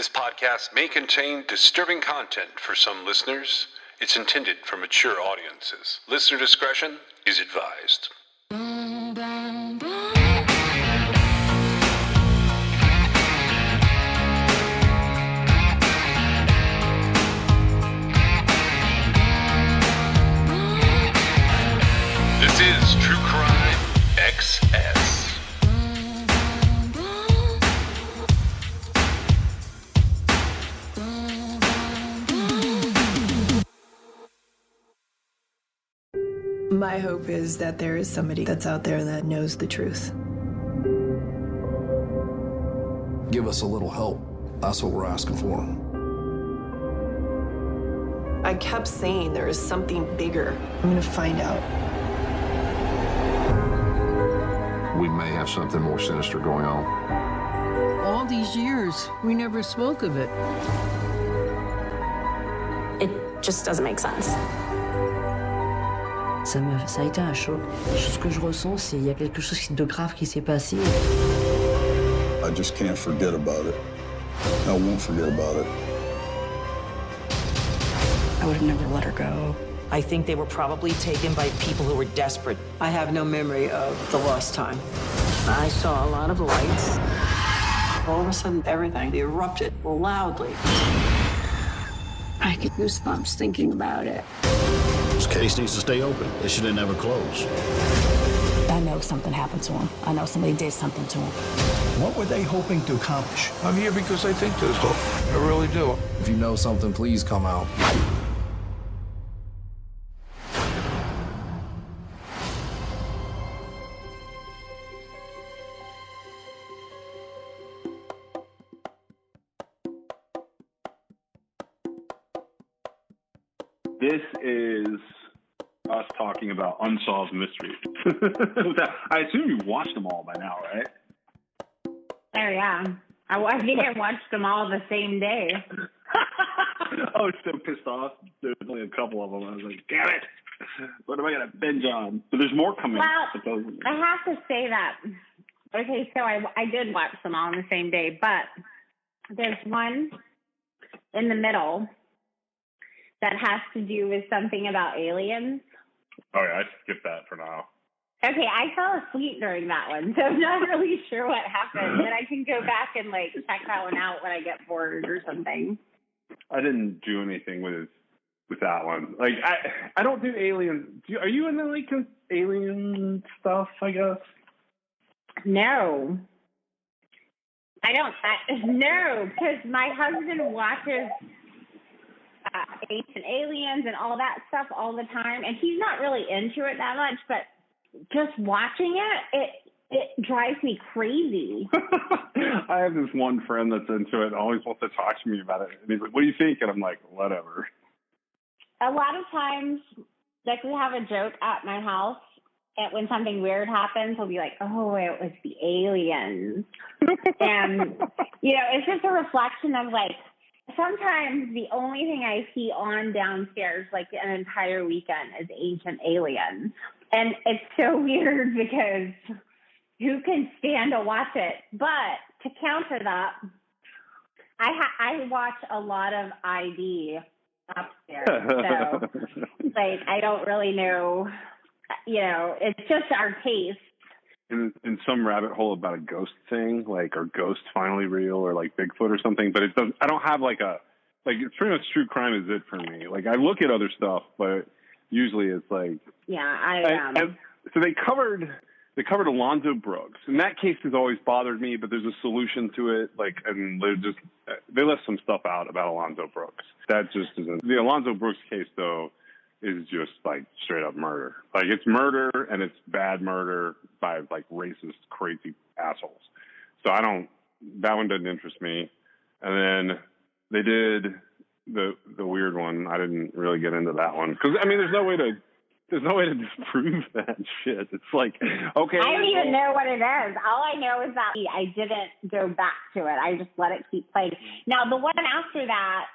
This podcast may contain disturbing content for some listeners. It's intended for mature audiences. Listener discretion is advised. This is True Crime XS. My hope is that there is somebody that's out there that knows the truth. Give us a little help. That's what we're asking for. I kept saying there is something bigger. I'm gonna find out. We may have something more sinister going on. All these years, we never spoke of it. It just doesn't make sense. Ça a été un choc. Ce que je ressens, c'est qu'il y a quelque chose de grave qui s'est passé. I just can't forget about it. I won't forget about it. I would have never let her go. I think they were probably taken by people who were desperate. I have no memory of the lost time. I saw a lot of lights. All of a sudden, everything erupted loudly. I get goosebumps thinking about it. This case needs to stay open. It should have never closed. I know something happened to him. I know somebody did something to him. What were they hoping to accomplish? I'm here because I think there's hope. I really do. If you know something, please come out. This is us talking about unsolved mysteries. I assume you've watched them all by now, right? Oh, yeah. I think I watched them all the same day. I was so pissed off. There's only a couple of them. I was like, damn it. What am I going to binge on? But there's more coming. Well, I have to say that. Okay, so I did watch them all on the same day, but there's one in the middle that has to do with something about aliens. Oh, yeah, I skipped that for now. Okay, I fell asleep during that one, so I'm not really sure what happened. But I can go back and, check that one out when I get bored or something. I didn't do anything with that one. I don't do aliens. Are you into, alien stuff, I guess? No. I don't. No, because my husband watches ancient aliens and all that stuff all the time, and he's not really into it that much, but just watching it drives me crazy. I have this one friend that's into it and always wants to talk to me about it, and he's like, what do you think? And I'm like, whatever. A lot of times, we have a joke at my house, and when something weird happens, he'll be like, oh, it was the aliens. And, it's just a reflection of, sometimes the only thing I see on downstairs, an entire weekend, is Ancient Aliens. And it's so weird because who can stand to watch it? But to counter that, I watch a lot of ID upstairs. So, I don't really know, it's just our taste. In some rabbit hole about a ghost thing, are ghosts finally real, or Bigfoot or something, but it doesn't. I don't have it's pretty much true crime is it for me. I look at other stuff, but usually it's so they covered Alonzo Brooks, and that case has always bothered me, but there's a solution to it. And they left some stuff out about Alonzo Brooks. That just isn't the Alonzo Brooks case though. Is just straight up murder. It's murder, and it's bad murder by racist, crazy assholes. So that one doesn't interest me. And then they did the weird one. I didn't really get into that one because there's no way to disprove that shit. It's okay. I don't even know what it is. All I know is that I didn't go back to it. I just let it keep playing. Now the one after that.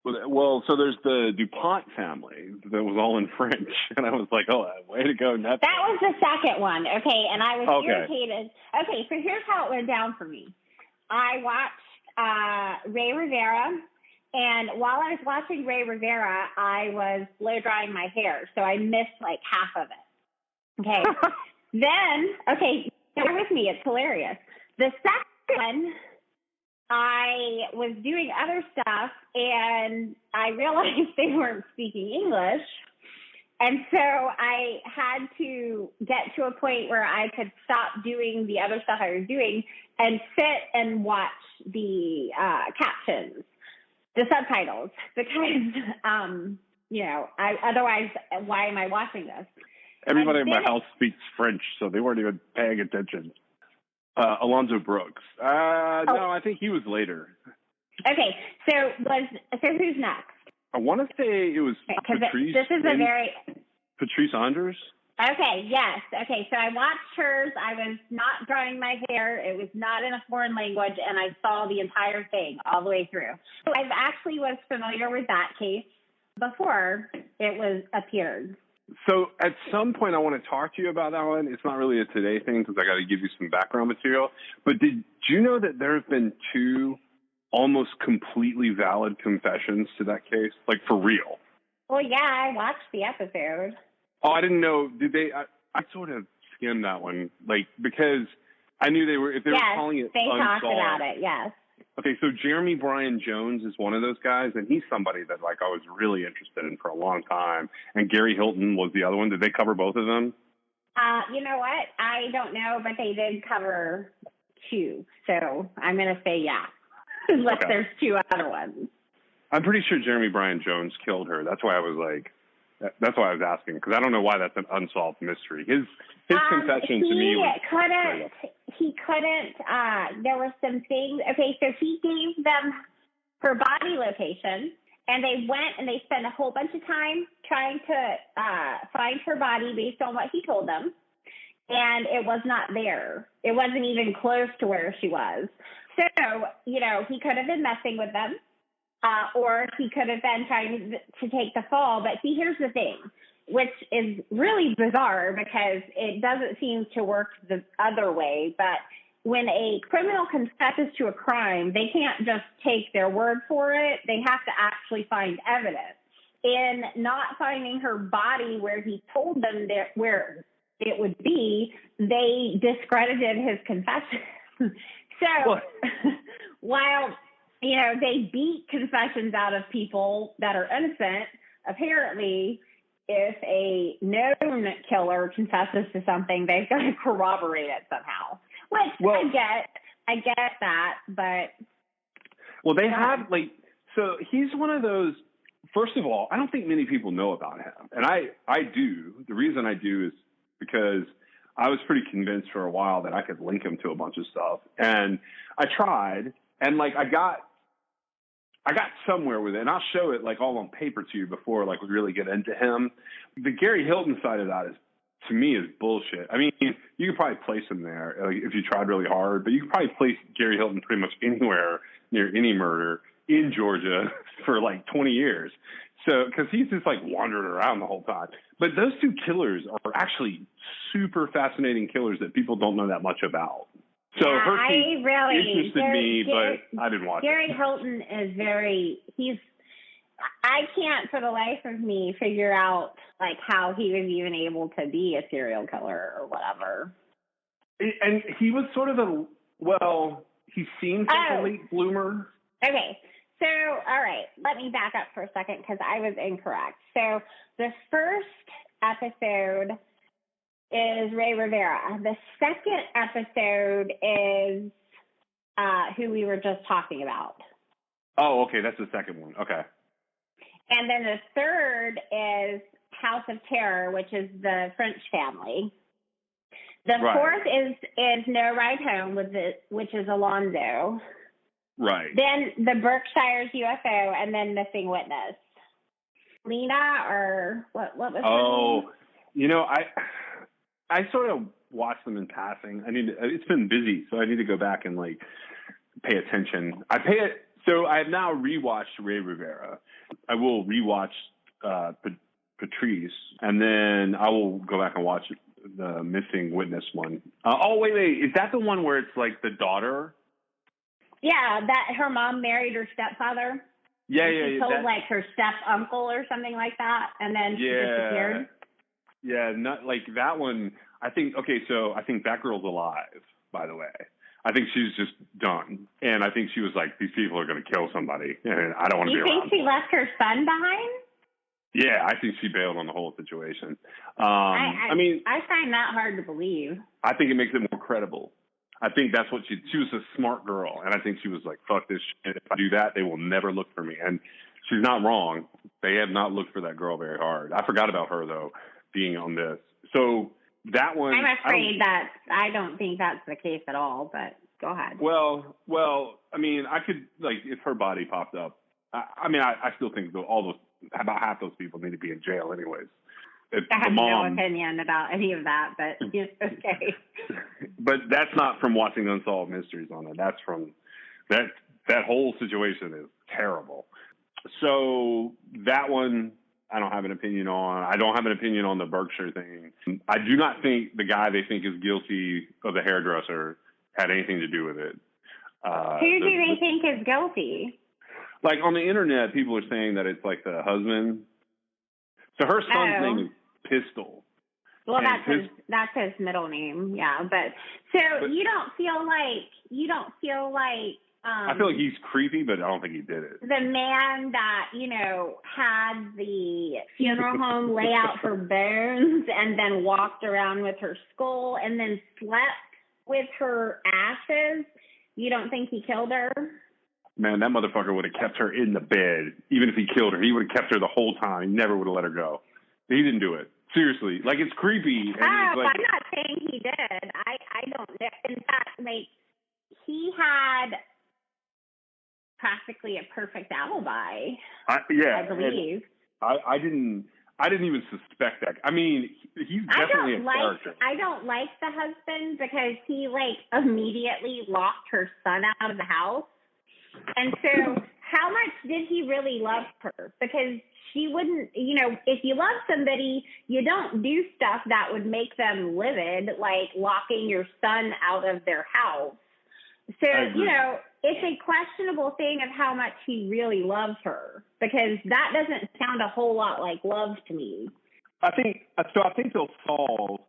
Well, so there's the DuPont family that was all in French, and I was like, oh, way to go. That was the second one, okay, and I was irritated. Okay, so here's how it went down for me. I watched Ray Rivera. And while I was watching Ray Rivera, I was blow drying my hair. So I missed like half of it. Okay. Then, bear with me. It's hilarious. The second one, I was doing other stuff and I realized they weren't speaking English. And so I had to get to a point where I could stop doing the other stuff I was doing and sit and watch the captions, the subtitles, because, otherwise, why am I watching this? Everybody in my house speaks French, so they weren't even paying attention. Alonzo Brooks. No, I think he was later. Okay, so who's next? I want to say it was Patrice. This is Patrice Anders. Okay, yes. Okay, so I watched hers. I was not drying my hair. It was not in a foreign language, and I saw the entire thing all the way through. So I actually was familiar with that case before it appeared. So at some point I want to talk to you about that one. It's not really a today thing because I got to give you some background material. But did you know that there have been 2 almost completely valid confessions to that case? Like, for real? Well, yeah, I watched the episode. Oh, I didn't know. Did they? I sort of skimmed that one, like, because I knew they were, if they were calling it they unsolved. Talked about it, yes. Okay, so Jeremy Bryan Jones is one of those guys, and he's somebody that, like, I was really interested in for a long time. And Gary Hilton was the other one. Did they cover both of them? You know what? I don't know, but they did cover 2. So I'm going to say yeah. Unless there's 2 other ones. I'm pretty sure Jeremy Bryan Jones killed her. That's why I was like, that's why I was asking, because I don't know why that's an unsolved mystery. His confession to me was... He couldn't, there were some things. Okay, so he gave them her body location, and they went and they spent a whole bunch of time trying to find her body based on what he told them, and it was not there. It wasn't even close to where she was. So, he could have been messing with them, or he could have been trying to take the fall. But see, here's the thing, which is really bizarre because it doesn't seem to work the other way. But when a criminal confesses to a crime, they can't just take their word for it. They have to actually find evidence. In not finding her body where he told them where it would be, they discredited his confession. So while, they beat confessions out of people that are innocent, apparently if a known killer confesses to something, they've got to corroborate it somehow. Which I get that, but... Well, they have, so he's one of those, first of all, I don't think many people know about him. And I do. The reason I do is because I was pretty convinced for a while that I could link him to a bunch of stuff. And I tried, and I got somewhere with it, and I'll show it all on paper to you before we really get into him. The Gary Hilton side of that to me is bullshit. I mean, you could probably place him there if you tried really hard, but you could probably place Gary Hilton pretty much anywhere near any murder in Georgia for 20 years. So, because he's just wandering around the whole time. But those 2 killers are actually super fascinating killers that people don't know that much about. So her case interested me, but I didn't watch it. Gary Hilton is I can't for the life of me figure out how he was even able to be a serial killer or whatever. And he was sort of he seemed like a late bloomer. Okay. So, all right, let me back up for a second because I was incorrect. So the first episode is Ray Rivera. The second episode is who we were just talking about. Oh, okay, that's the second one. Okay. And then the third is House of Terror, which is the French family. The fourth is No Ride Home, which is Alonzo. Right. Then the Berkshire's UFO, and then Missing Witness. Lena, or what was her name? I sort of watched them in passing. It's been busy, so I need to go back and pay attention. So I have now rewatched Ray Rivera. I will rewatch Patrice, and then I will go back and watch the Missing Witness one. Wait, is that the one where it's the daughter? Yeah, that her mom married her stepfather. Yeah, She told like her step uncle or something like that, and then she disappeared. Yeah, not like that one. I think so I think that girl's alive, by the way. I think she's just done, and I think she was like, these people are going to kill somebody, and I don't want to be around. You think she left her son behind? Yeah, I think she bailed on the whole situation. I find that hard to believe. I think it makes it more credible. I think that's what she was a smart girl. And I think she was like, fuck this shit. If I do that, they will never look for me. And she's not wrong. They have not looked for that girl very hard. I forgot about her though, being on this. So that one. I'm afraid that I don't think that's the case at all, but go ahead. Well, I mean, I could like, if her body popped up, I still think about half those people need to be in jail anyways. I have no opinion about any of that, but it's okay. But that's not from watching Unsolved Mysteries on it. That's from that whole situation is terrible. So that one I don't have an opinion on. I don't have an opinion on the Berkshire thing. I do not think the guy they think is guilty of the hairdresser had anything to do with it. Who do they think is guilty? Like on the internet, people are saying that it's like the husband. So her son's name is Pistol. Well, that's his middle name, yeah. But you don't feel like I feel like he's creepy, but I don't think he did it. The man that had the funeral home layout for bones, and then walked around with her skull, and then slept with her ashes. You don't think he killed her? Man, that motherfucker would have kept her in the bed. Even if he killed her, he would have kept her the whole time. He never would have let her go. He didn't do it. Seriously. Like, it's creepy. And I'm not saying he did. I don't know. In fact, like, he had practically a perfect alibi. I believe. I didn't even suspect that. I mean, he's definitely a character. I don't like the husband because he, like, immediately locked her son out of the house. And so how much did he really love her? Because she wouldn't, if you love somebody, you don't do stuff that would make them livid, like locking your son out of their house. So, it's a questionable thing of how much he really loves her, because that doesn't sound a whole lot like love to me. I think they'll solve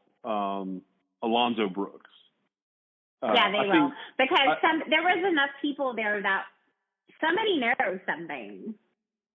Alonzo Brooks. Yeah, they will. Because there was enough people there that somebody knows something.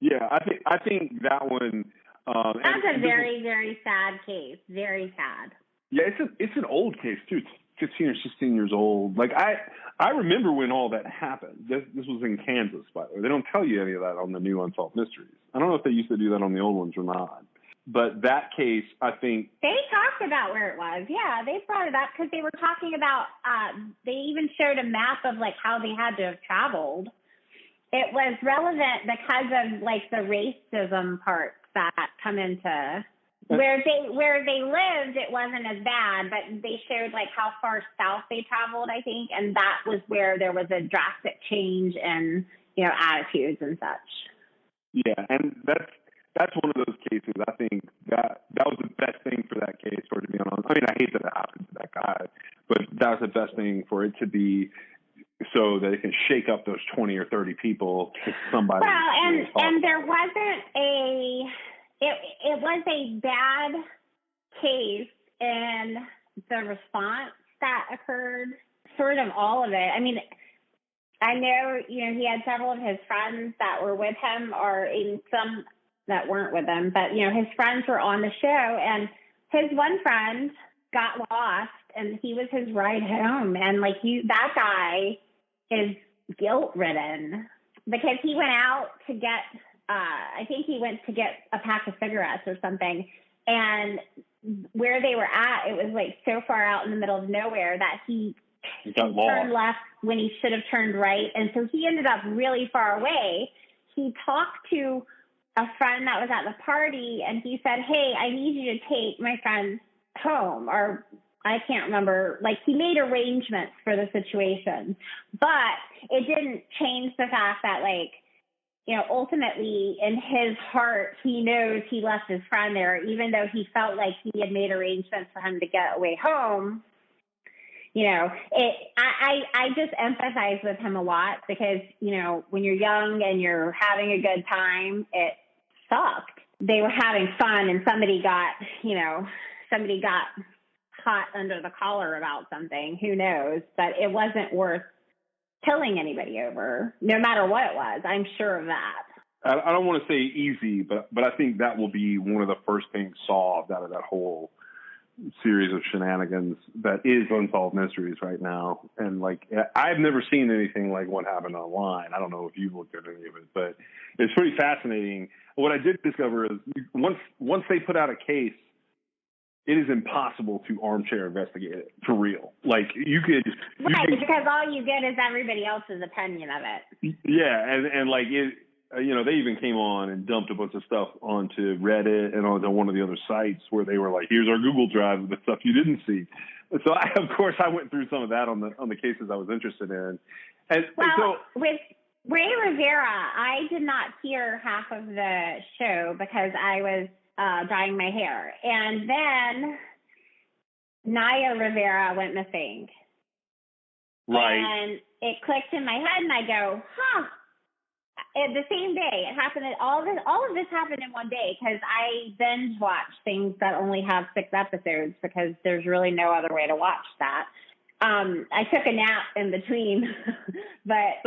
Yeah, I think that one. That's a very, very sad case. Very sad. Yeah, it's an old case too. It's 15 or 16 years old. Like I remember when all that happened. This was in Kansas, by the way. They don't tell you any of that on the new Unsolved Mysteries. I don't know if they used to do that on the old ones or not. But that case, I think they talked about where it was. Yeah, they brought it up because they were talking about. They even showed a map of like how they had to have traveled. It was relevant because of like the racism parts that come into where they lived. It wasn't as bad, but they showed like how far south they traveled, I think, and that was where there was a drastic change in attitudes and such. Yeah, and that's one of those cases. I think that was the best thing for that case, for it to be on. I mean, I hate that it happened to that guy, but that was the best thing for it to be, so that it can shake up those 20 or 30 people to somebody. Well, and there wasn't it was a bad case in the response that occurred, sort of all of it. I mean, I know, he had several of his friends that were with him, or even some that weren't with him, but, his friends were on the show, and his one friend got lost, and he was his ride home. And like that guy is guilt-ridden because he went out to get, I think he went to get a pack of cigarettes or something. And where they were at, it was like so far out in the middle of nowhere that he turned left when he should have turned right. And so he ended up really far away. He talked to a friend that was at the party, and he said, "Hey, I need you to take my friend home," or I can't remember. Like, he made arrangements for the situation, but it didn't change the fact that, like, ultimately in his heart, he knows he left his friend there, even though he felt like he had made arrangements for him to get away home. I just empathize with him a lot because, when you're young and you're having a good time, it sucked. They were having fun and somebody got hot under the collar about something. Who knows? But it wasn't worth killing anybody over, no matter what it was. I'm sure of that. I don't want to say easy, but I think that will be one of the first things solved out of that whole series of shenanigans that is Unsolved Mysteries right now. And I've never seen anything like what happened online. I don't know if you've looked at any of it, but it's pretty fascinating. What I did discover is once they put out a case, it is impossible to armchair investigate it for real. Because all you get is everybody else's opinion of it. Yeah, and they even came on and dumped a bunch of stuff onto Reddit and onto one of the other sites where they were like, "Here's our Google Drive of the stuff you didn't see." So I went through some of that on the cases I was interested in. And so with Ray Rivera, I did not hear half of the show because I was dyeing my hair, and then Naya Rivera went missing. Right. And it clicked in my head, and I go, "Huh." The same day it happened. All of this happened in one day because I binge watch things that only have 6 episodes because there's really no other way to watch that. I took a nap in between, but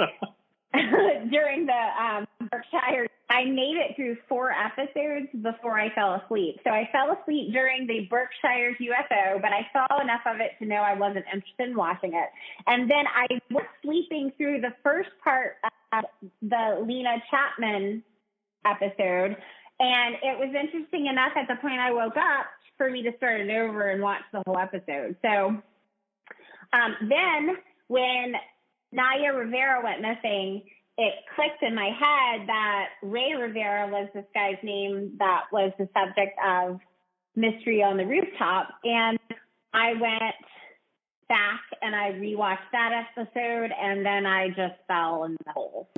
during the Berkshire, I made it through 4 episodes before I fell asleep. So I fell asleep during the Berkshire's UFO, but I saw enough of it to know I wasn't interested in watching it. And then I was sleeping through the first part of the Lena Chapman episode. And it was interesting enough at the point I woke up for me to start it over and watch the whole episode. So then when Naya Rivera went missing, it clicked in my head that Ray Rivera was this guy's name that was the subject of Mystery on the Rooftop. And I went back and I rewatched that episode, and then I just fell in the hole.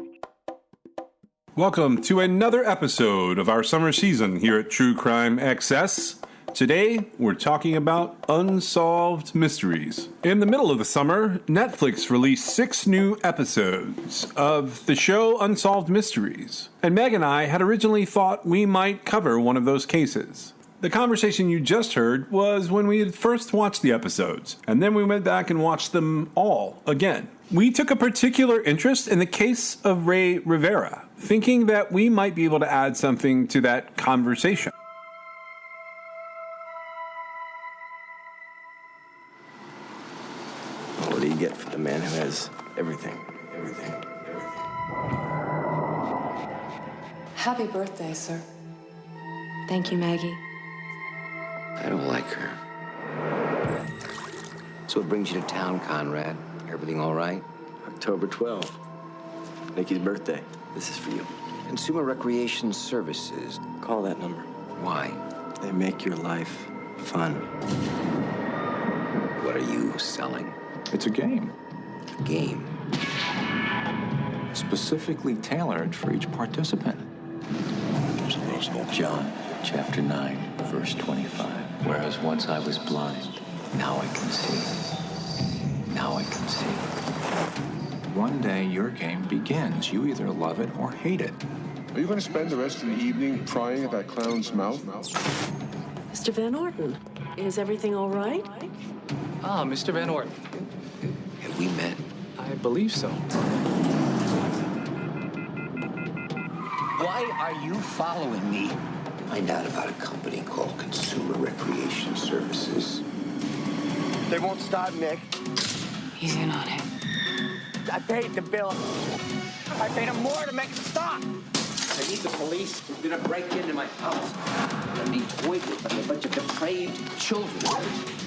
Welcome to another episode of our summer season here at True Crime XS. Today, we're talking about unsolved mysteries. In the middle of the summer, Netflix released 6 new episodes of the show Unsolved Mysteries. And Meg and I had originally thought we might cover one of those cases. The conversation you just heard was when we had first watched the episodes, and then we went back and watched them all again. We took a particular interest in the case of Ray Rivera, thinking that we might be able to add something to that conversation. What do you get for the man who has everything? Happy birthday, sir. Thank you, Maggie. I don't like her. So what brings you to town, Conrad? Everything all right? October 12th. Nikki's birthday. This is for you. Consumer Recreation Services. Call that number. Why? They make your life fun. What are you selling? It's a game. A game? Specifically tailored for each participant. John, chapter 9, verse 25. Whereas once I was blind, now I can see. Now I can see. One day, your game begins. You either love it or hate it. Are you going to spend the rest of the evening prying at that clown's mouth? Mr. Van Orton, is everything all right? Ah, Mr. Van Orton. Have we met? I believe so. Why are you following me? Find out about a company called Consumer Recreation Services. They won't stop, Nick. He's in on it. I paid the bill. I paid him more to make it stop. I need the police. They're gonna break into my house. I need toy with a bunch of depraved children.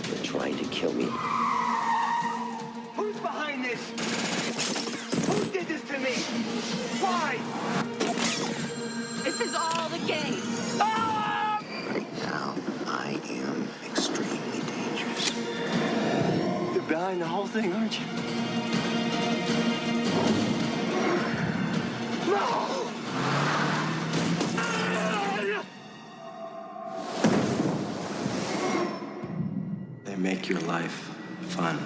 They're trying to kill me. Who's behind this? Who did this to me? Why? This is all the game. Ah! Right now, I am extremely dangerous. You're behind the whole thing, aren't you? No! They make your life fun.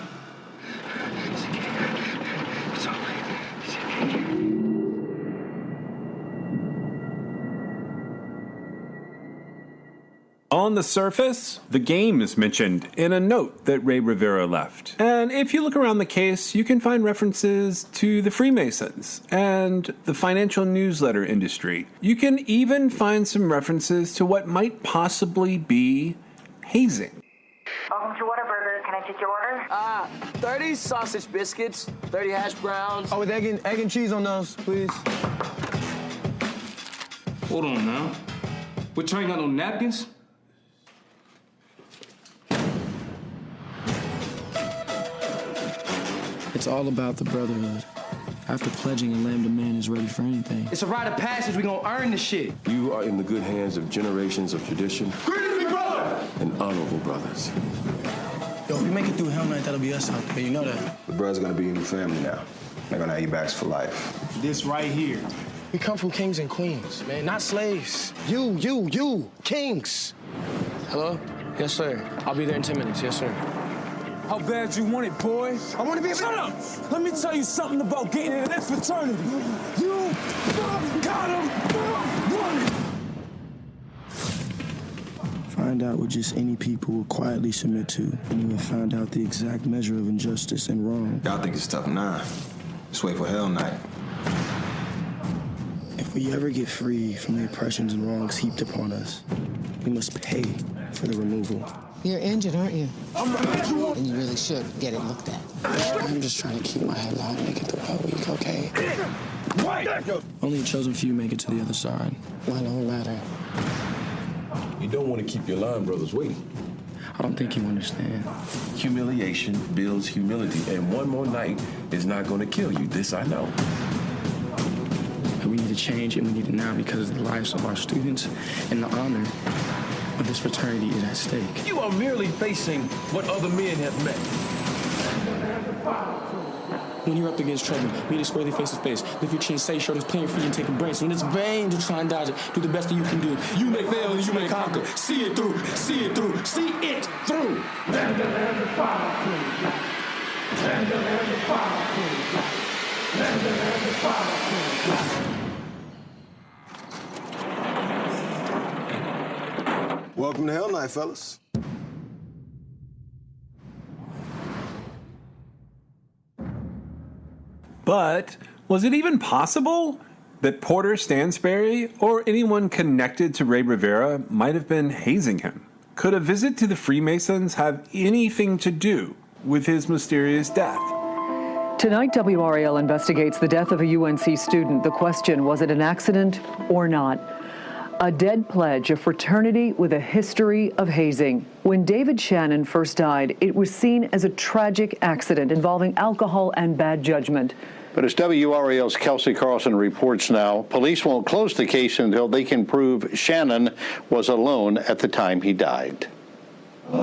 On the surface, the game is mentioned in a note that Ray Rivera left. And if you look around the case, you can find references to the Freemasons and the financial newsletter industry. You can even find some references to what might possibly be hazing. Welcome to Whataburger. Can I take your order? 30 sausage biscuits, 30 hash browns. Oh, with egg and cheese on those, please. Hold on now. What, you ain't got no napkins? It's all about the brotherhood. After pledging, a lambda man is ready for anything. It's a rite of passage. We gonna earn this shit. You are in the good hands of generations of tradition. Greetings, big brother! And honorable brothers. Yo, if we make it through Hell Night, that'll be us out there. You know that. The brother's gonna be in your family now. They're gonna have your backs for life. This right here. We come from kings and queens, man, not slaves. You, kings. Hello? Yes, sir. I'll be there in 10 minutes. Yes, sir. How bad you want it, boy? I want to be able to... Shut up! Let me tell you something about getting in that fraternity. You gotta want it! Find out what just any people will quietly submit to, and you will find out the exact measure of injustice and wrong. Y'all think it's tough? Nah. Just wait for Hell Night. If we ever get free from the oppressions and wrongs heaped upon us, we must pay for the removal. You're injured, aren't you? And you really should get it looked at. I'm just trying to keep my head low and make it through a week, okay? Only a chosen few make it to the other side. Why don't matter? You don't want to keep your line brothers waiting. I don't think you understand. Humiliation builds humility, and one more night is not going to kill you. This I know. We need to change, and we need it now because the lives of our students and the honor of this fraternity is at stake. You are merely facing what other men have met. When you're up against trouble, meet it squarely face to face. Lift your chin, say shoulders, playing free and taking breaks. When it's vain to try and dodge it, do the best that you can do. You may fail and you may conquer. See it through, see it through, see it through. Welcome to Hell Night, fellas. But was it even possible that Porter Stansberry or anyone connected to Ray Rivera might have been hazing him? Could a visit to the Freemasons have anything to do with his mysterious death? Tonight, WRAL investigates the death of a UNC student. The question, was it an accident or not? A dead pledge, a fraternity with a history of hazing. When David Shannon first died, it was seen as a tragic accident involving alcohol and bad judgment. But as WRAL's Kelsey Carlson reports now, police won't close the case until they can prove Shannon was alone at the time he died. He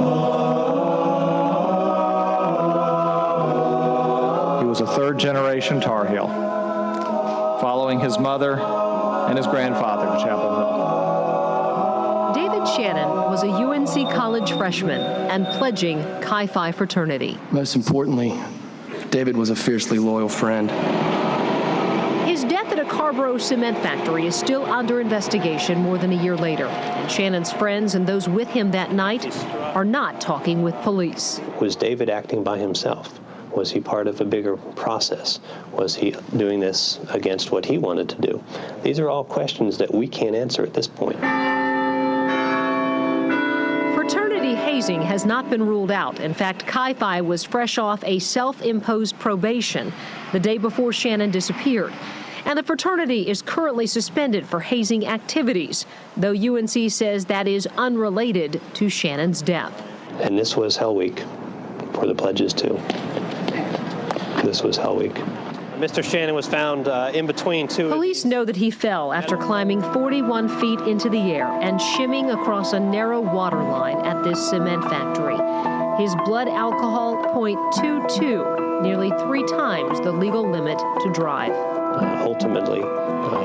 was a third-generation Tar Heel, following his mother and his grandfather to Chapel Hill. David Shannon was a UNC college freshman and pledging Chi Phi fraternity. Most importantly, David was a fiercely loyal friend. His death at a Carborough cement factory is still under investigation more than a year later. And Shannon's friends and those with him that night are not talking with police. Was David acting by himself? Was he part of a bigger process? Was he doing this against what he wanted to do? These are all questions that we can't answer at this point. Fraternity hazing has not been ruled out. In fact, Chi Phi was fresh off a self-imposed probation the day before Shannon disappeared. And the fraternity is currently suspended for hazing activities, though UNC says that is unrelated to Shannon's death. And this was Hell Week for the pledges, too. This was Hell Week. Mr. Shannon was found in between two. Police know that he fell after climbing 41 feet into the air and shimming across a narrow water line at this cement factory. His blood alcohol, .22, nearly 3 times the legal limit to drive. Ultimately,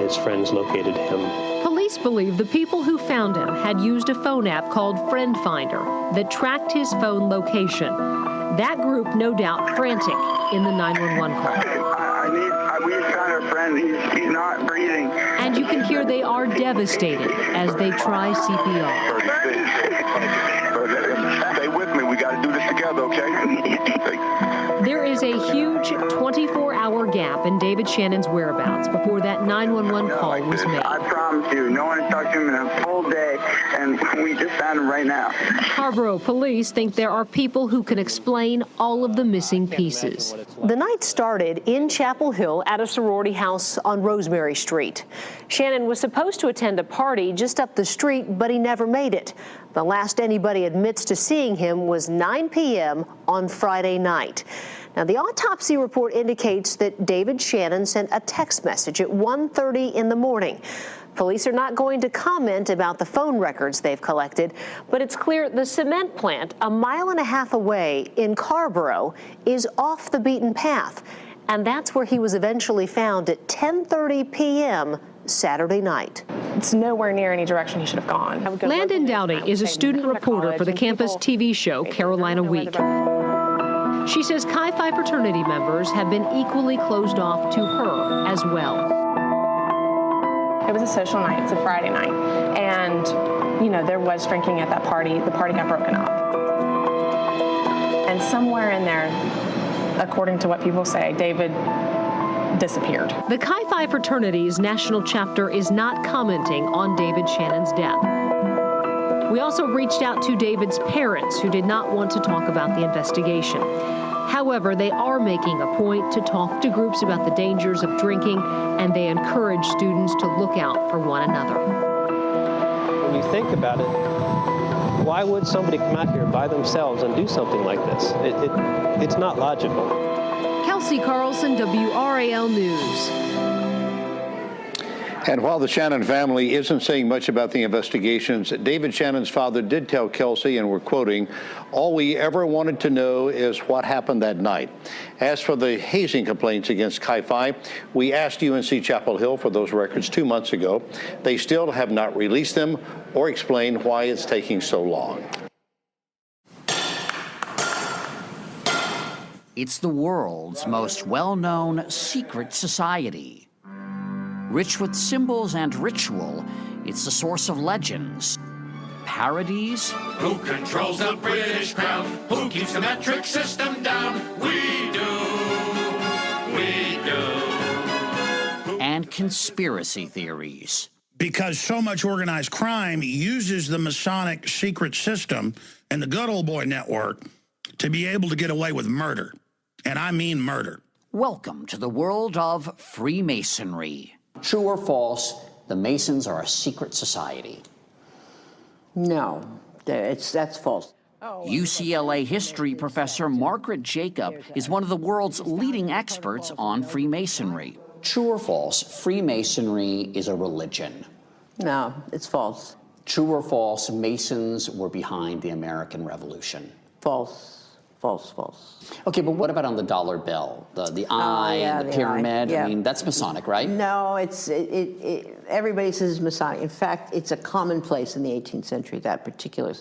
his friends located him. Police believe the people who found him had used a phone app called Friend Finder that tracked his phone location. That group, no doubt, frantic in the 911 call. We found our friend. He's not breathing. And And you can hear they are devastated as they try CPR. Stay with me. We got to do this together, okay? There is a huge 24-hour gap in David Shannon's whereabouts before that 911 call was made. I promise you, no one has talked to him in a full day, and we just found him right now. Harborough police think there are people who can explain all of the missing pieces. The night started in Chapel Hill at a sorority house on Rosemary Street. Shannon was supposed to attend a party just up the street, but he never made it. The last anybody admits to seeing him was 9 p.m. on Friday night. Now, the autopsy report indicates that David Shannon sent a text message at 1:30 in the morning. Police are not going to comment about the phone records they've collected, but it's clear the cement plant a mile and a half away in Carrboro is off the beaten path. And that's where he was eventually found at 10:30 p.m. Saturday night. It's nowhere near any direction he should have gone. Landon Dowdy is a student reporter for the campus TV show Carolina Week. She says Chi Phi fraternity members have been equally closed off to her as well. It was a social night. It's a Friday night. And, you know, there was drinking at that party. The party got broken up. And somewhere in there, according to what people say, David disappeared. The Chi Phi fraternity's national chapter is not commenting on David Shannon's death. We also reached out to David's parents, who did not want to talk about the investigation. However, they are making a point to talk to groups about the dangers of drinking, and they encourage students to look out for one another. When you think about it, why would somebody come out here by themselves and do something like this? It's not logical. Kelsey Carlson, WRAL News. And while the Shannon family isn't saying much about the investigations, David Shannon's father did tell Kelsey, and we're quoting, "All we ever wanted to know is what happened that night." As for the hazing complaints against Chi Phi, we asked UNC Chapel Hill for those records 2 months ago. They still have not released them or explained why it's taking so long. It's the world's most well-known secret society. Rich with symbols and ritual, it's the source of legends, parodies. Who controls the British crown? Who keeps the metric system down? We do. And conspiracy theories. Because so much organized crime uses the Masonic secret system and the good old boy network to be able to get away with murder. And I mean murder. Welcome to the world of Freemasonry. True or false, the Masons are a secret society? No, that's false. UCLA history professor Margaret Jacob is one of the world's leading experts on Freemasonry. True or false, Freemasonry is a religion? No, it's false. True or false, Masons were behind the American Revolution? False. False, false. Okay, but what about on the dollar bill? The eye and the pyramid? Yeah. I mean, that's Masonic, right? No, everybody says it's Masonic. In fact, it's a commonplace in the 18th century, that particular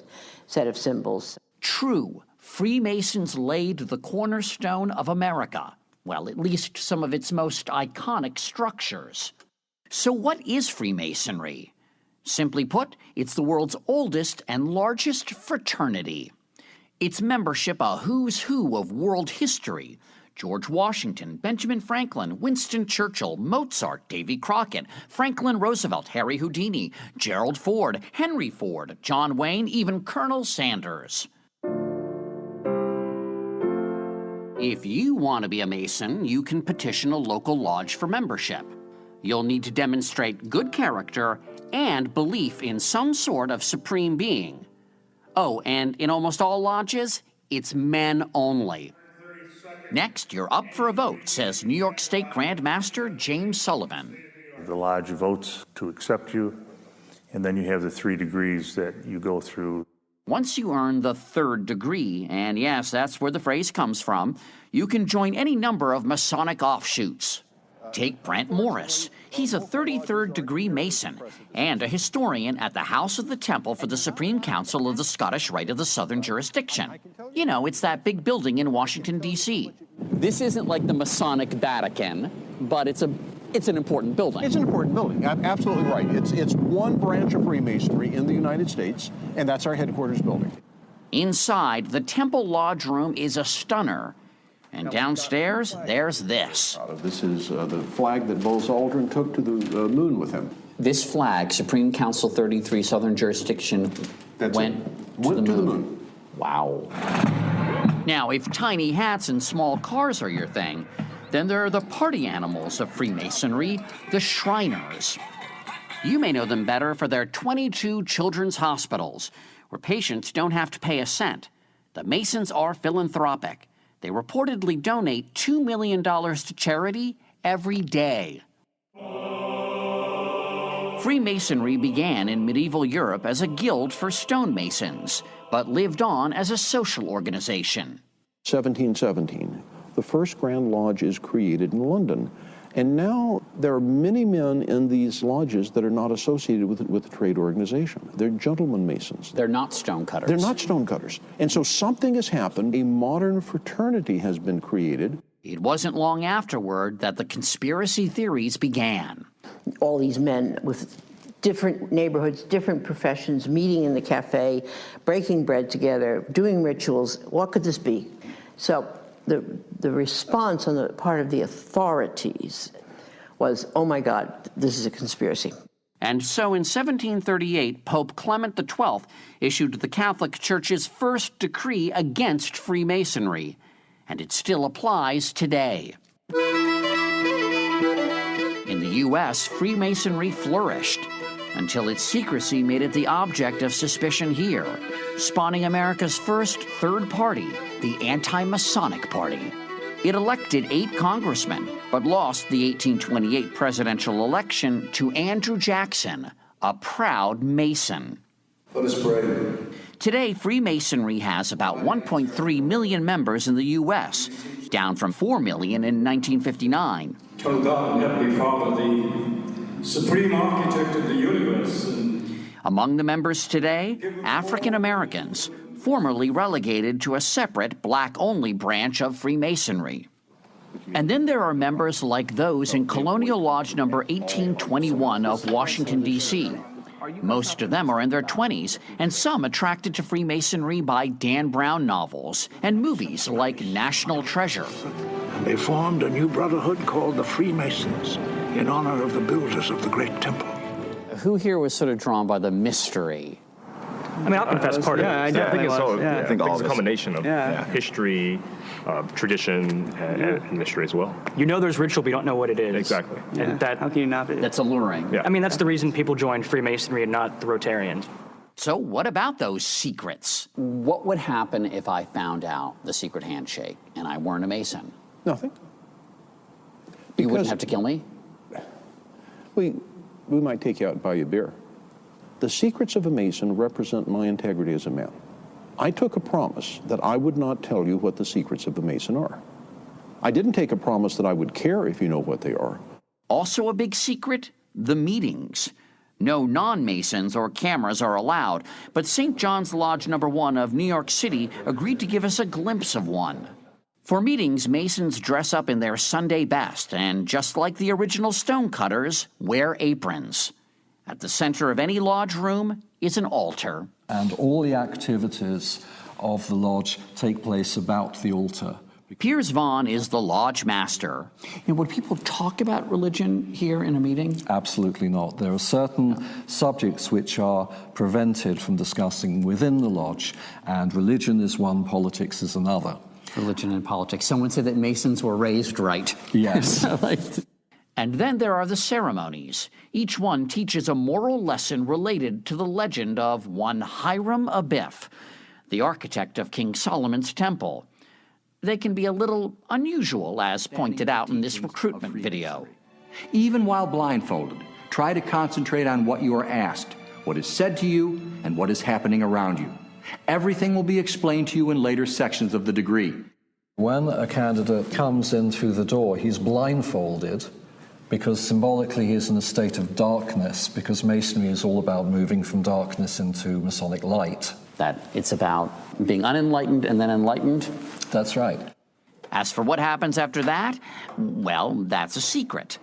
set of symbols. True. Freemasons laid the cornerstone of America. Well, at least some of its most iconic structures. So what is Freemasonry? Simply put, it's the world's oldest and largest fraternity. Its membership a who's who of world history. George Washington, Benjamin Franklin, Winston Churchill, Mozart, Davy Crockett, Franklin Roosevelt, Harry Houdini, Gerald Ford, Henry Ford, John Wayne, even Colonel Sanders. If you want to be a Mason, you can petition a local lodge for membership. You'll need to demonstrate good character and belief in some sort of supreme being. Oh, and in almost all lodges, it's men only. Next, you're up for a vote, says New York State Grand Master James Sullivan. The lodge votes to accept you, and then you have the 3 degrees that you go through. Once you earn the 3rd degree, and yes, that's where the phrase comes from, you can join any number of Masonic offshoots. Take Brent Morris. He's a 33rd degree Mason and a historian at the House of the Temple for the Supreme Council of the Scottish Rite of the Southern Jurisdiction. You know, it's that big building in Washington, D.C. This isn't like the Masonic Vatican, but it's a it's an important building. It's an important building. Absolutely right. It's one branch of Freemasonry in the United States, and that's our headquarters building. Inside, the Temple Lodge room is a stunner. And downstairs, there's this. This is the flag that Buzz Aldrin took to the moon with him. This flag, Supreme Council 33, Southern Jurisdiction, went to the moon. Wow. Now, if tiny hats and small cars are your thing, then there are the party animals of Freemasonry, the Shriners. You may know them better for their 22 children's hospitals, where patients don't have to pay a cent. The Masons are philanthropic. They reportedly donate $2 million to charity every day. Freemasonry began in medieval Europe as a guild for stonemasons, but lived on as a social organization. 1717, the first Grand Lodge is created in London. And now there are many men in these lodges that are not associated with the trade organization. They're gentlemen masons. They're not stonecutters. They're not stonecutters. And so something has happened. A modern fraternity has been created. It wasn't long afterward that the conspiracy theories began. All these men with different neighborhoods, different professions, meeting in the cafe, breaking bread together, doing rituals. What could this be? So the response on the part of the authorities was, oh my God, this is a conspiracy. And so in 1738, Pope Clement XII issued the Catholic Church's first decree against Freemasonry, and it still applies today. In the U.S., Freemasonry flourished until its secrecy made it the object of suspicion here, spawning America's first third party, the Anti-Masonic Party. It elected 8 congressmen, but lost the 1828 presidential election to Andrew Jackson, a proud Mason. Let us pray. Today, Freemasonry has about 1.3 million members in the U.S., down from 4 million in 1959. Tell God, Heavenly Father, the supreme architect of the universe. Among the members today, African Americans, formerly relegated to a separate black-only branch of Freemasonry. And then there are members like those in Colonial Lodge number 1821 of Washington, D.C. Most of them are in their 20s, and some attracted to Freemasonry by Dan Brown novels and movies like National Treasure. They formed a new brotherhood called the Freemasons in honor of the builders of the Great Temple. Who here was sort of drawn by the mystery? I mean, I'll confess part of it. I think it's all. I think it's a combination of history, tradition, and mystery as well. You know there's ritual, but you don't know what it is. Exactly. And that, how can you not? That's alluring. Yeah. I mean, that's the reason people joined Freemasonry and not the Rotarians. So what about those secrets? What would happen if I found out the secret handshake and I weren't a Mason? Nothing. You wouldn't have to kill me? We might take you out and buy you a beer. The secrets of a Mason represent my integrity as a man. I took a promise that I would not tell you what the secrets of a Mason are. I didn't take a promise that I would care if you know what they are. Also a big secret, the meetings. No non-Masons or cameras are allowed, but St. John's Lodge number 1 of New York City agreed to give us a glimpse of one. For meetings, Masons dress up in their Sunday best and, just like the original stonecutters, wear aprons. At the center of any lodge room is an altar. And all the activities of the lodge take place about the altar. Piers Vaughn is the lodge master. And would people talk about religion here in a meeting? Absolutely not. There are certain subjects which are prevented from discussing within the lodge, and religion is one, politics is another. Religion and politics. Someone said that Masons were raised right. Yes. And then there are the ceremonies. Each one teaches a moral lesson related to the legend of one Hiram Abiff, the architect of King Solomon's temple. They can be a little unusual, as pointed out in this recruitment video. Even while blindfolded, try to concentrate on what you are asked, what is said to you, and what is happening around you. Everything will be explained to you in later sections of the degree. When a candidate comes in through the door, he's blindfolded, because symbolically he is in a state of darkness, because Masonry is all about moving from darkness into Masonic light. That it's about being unenlightened and then enlightened? That's right. As for what happens after that, well, that's a secret.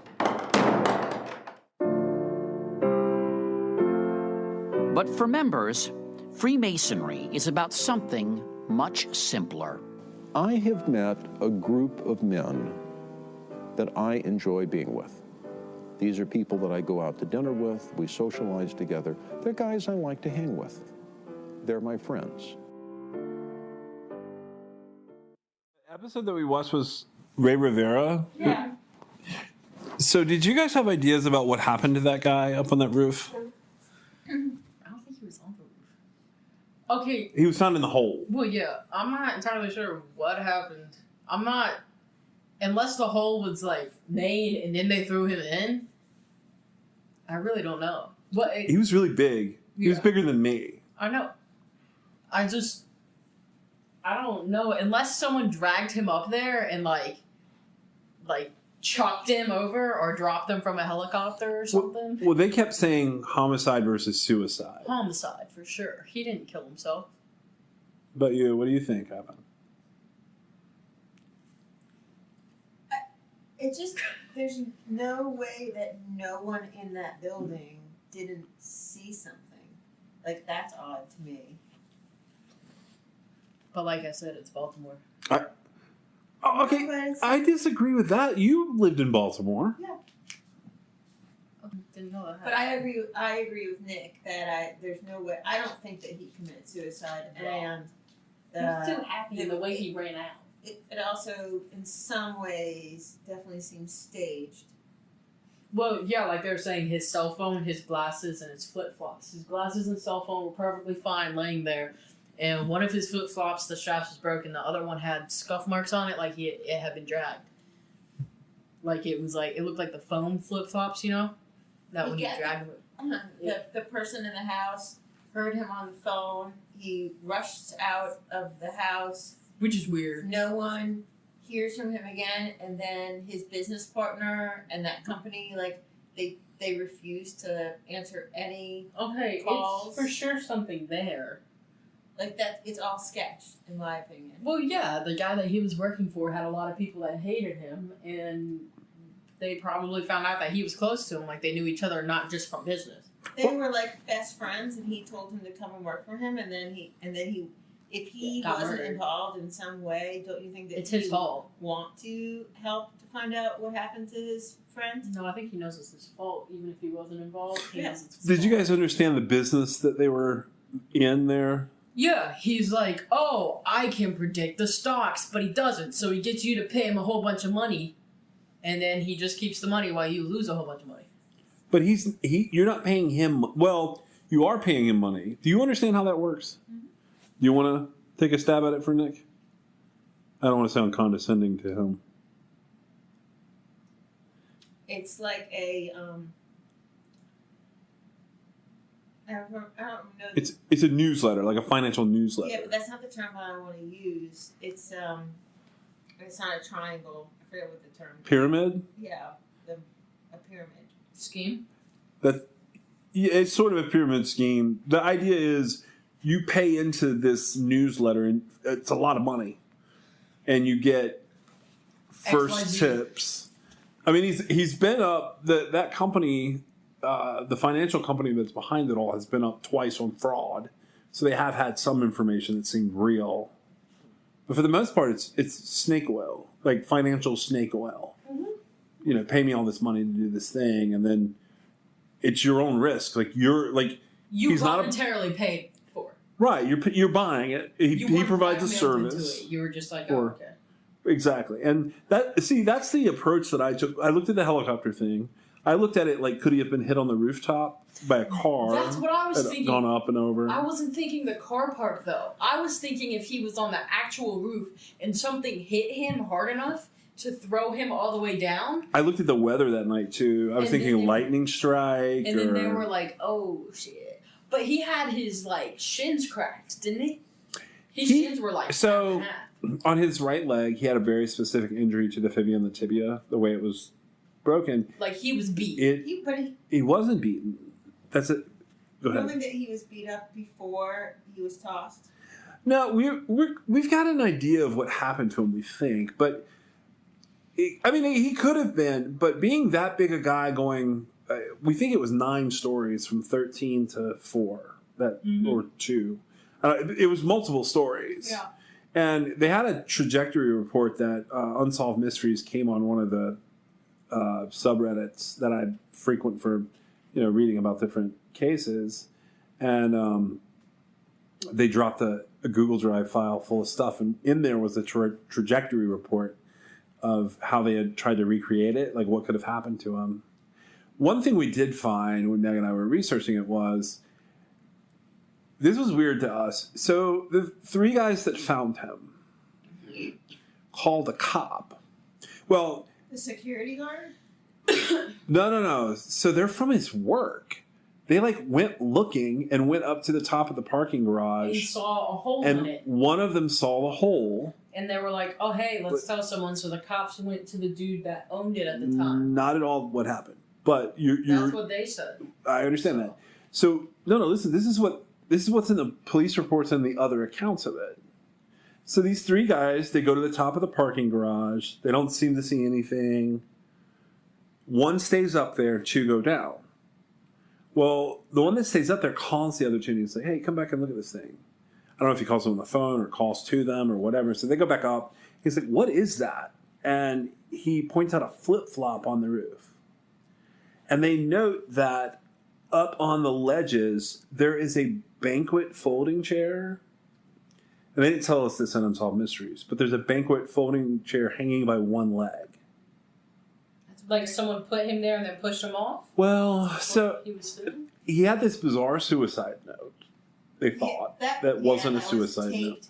But for members, Freemasonry is about something much simpler. I have met a group of men that I enjoy being with. These are people that I go out to dinner with, we socialize together. They're guys I like to hang with. They're my friends. The episode that we watched was Ray Rivera. Yeah. So did you guys have ideas about what happened to that guy up on that roof? I don't think he was on the roof. Okay. He was found in the hole. Well, yeah. I'm not entirely sure what happened. I'm not... Unless the hole was, like, made and then they threw him in, I really don't know. But He was really big. He was bigger than me. I know. I don't know. Unless someone dragged him up there and, like chucked him over or dropped him from a helicopter or something. Well, they kept saying homicide versus suicide. Homicide, for sure. He didn't kill himself. But you, what do you think happened? It just, there's no way that no one in that building didn't see something. Like, that's odd to me. But like I said, it's Baltimore. Okay, I disagree with that. You lived in Baltimore. Yeah. Didn't know that. But I agree with Nick that there's no way, I don't think that he committed suicide. And He's too happy in the way he ran out. It also, in some ways, definitely seems staged. Well, yeah, like they were saying, his cell phone, his glasses, and his flip-flops. His glasses and cell phone were perfectly fine laying there. And one of his flip-flops, the straps was broken. The other one had scuff marks on it, like it had been dragged. Like it looked like the foam flip-flops, you know? That when you drag them. The person in the house heard him on the phone. He rushed out of the house. Which is weird. No one hears from him again, and then his business partner and that company, like, they refuse to answer any calls. It's for sure something there. Like, that, it's all sketched, in my opinion. Well, yeah, the guy that he was working for had a lot of people that hated him, and they probably found out that he was close to him, like they knew each other, not just from business. They were, like, best friends, and he told him to come and work for him, and then he if he wasn't murdered. Involved in some way, don't you think that It's his fault. Want to help to find out what happened to his friend? No, I think he knows it's his fault, even if he wasn't involved. He knows it's his Did you guys understand the business that they were in there? Yeah, he's like, oh, I can predict the stocks, but he doesn't. So he gets you to pay him a whole bunch of money, and then he just keeps the money while you lose a whole bunch of money. But you're not paying him. Well, you are paying him money. Do you understand how that works? Mm-hmm. Do you want to take a stab at it for Nick? I don't want to sound condescending to him. It's like a I don't know. It's a newsletter, like a financial newsletter. Yeah, but that's not the term I want to use. It's not a triangle. I forget what the term is. Pyramid? Yeah, a pyramid. Scheme? It's sort of a pyramid scheme. The idea is you pay into this newsletter, and it's a lot of money, and you get first tips. I mean, he's been up, that company, the financial company that's behind it all has been up twice on fraud. So they have had some information that seemed real. But for the most part, it's snake oil, like financial snake oil. Mm-hmm. You know, pay me all this money to do this thing, and then it's your own risk. Like you voluntarily paid for. Right, you're buying it. He provides a service. You were just like, oh, okay. Exactly, and that's the approach that I took. I looked at the helicopter thing. I looked at it like, could he have been hit on the rooftop by a car? That's what I was thinking. Gone up and over. I wasn't thinking the car part though. I was thinking if he was on the actual roof and something hit him hard enough to throw him all the way down. I looked at the weather that night too. I was thinking lightning strike. And then they were like, "Oh shit!" But he had his shins cracked, didn't he? His shins were so. On his right leg, he had a very specific injury to the fibula and the tibia. The way it was broken, like he was beat. He wasn't beaten. That's it. Go ahead. Knowing that he was beat up before he was tossed. No, we've got an idea of what happened to him. We think, but he could have been. But being that big a guy, going, we think it was 9 stories from 13 to 4. that or two. It was multiple stories. Yeah. And they had a trajectory report that Unsolved Mysteries came on one of the subreddits that I frequent for, reading about different cases. And they dropped a Google Drive file full of stuff. And in there was a trajectory report of how they had tried to recreate it, like what could have happened to him. One thing we did find when Meg and I were researching it was, this was weird to us. So the three guys that found him called a cop. Well, The security guard? no. So they're from his work. They went looking and went up to the top of the parking garage. He saw a hole and in it. one of them saw the hole. And they were like, oh, hey, let's tell someone. So the cops went to the dude that owned it at the time. Not at all what happened. But That's what they said. I understand that. So listen. This is what's in the police reports and the other accounts of it. So these three guys, they go to the top of the parking garage. They don't seem to see anything. One stays up there. Two go down. Well, the one that stays up there calls the other two and he's like, hey, come back and look at this thing. I don't know if he calls them on the phone or calls to them or whatever. So they go back up. He's like, what is that? And he points out a flip-flop on the roof. And they note that up on the ledges, there is a banquet folding chair. And they didn't tell us this in Unsolved Mysteries, but there's a banquet folding chair hanging by one leg. Like someone put him there and then pushed him off? Well, so He was doing? he had this bizarre suicide note, they thought. That wasn't a suicide note.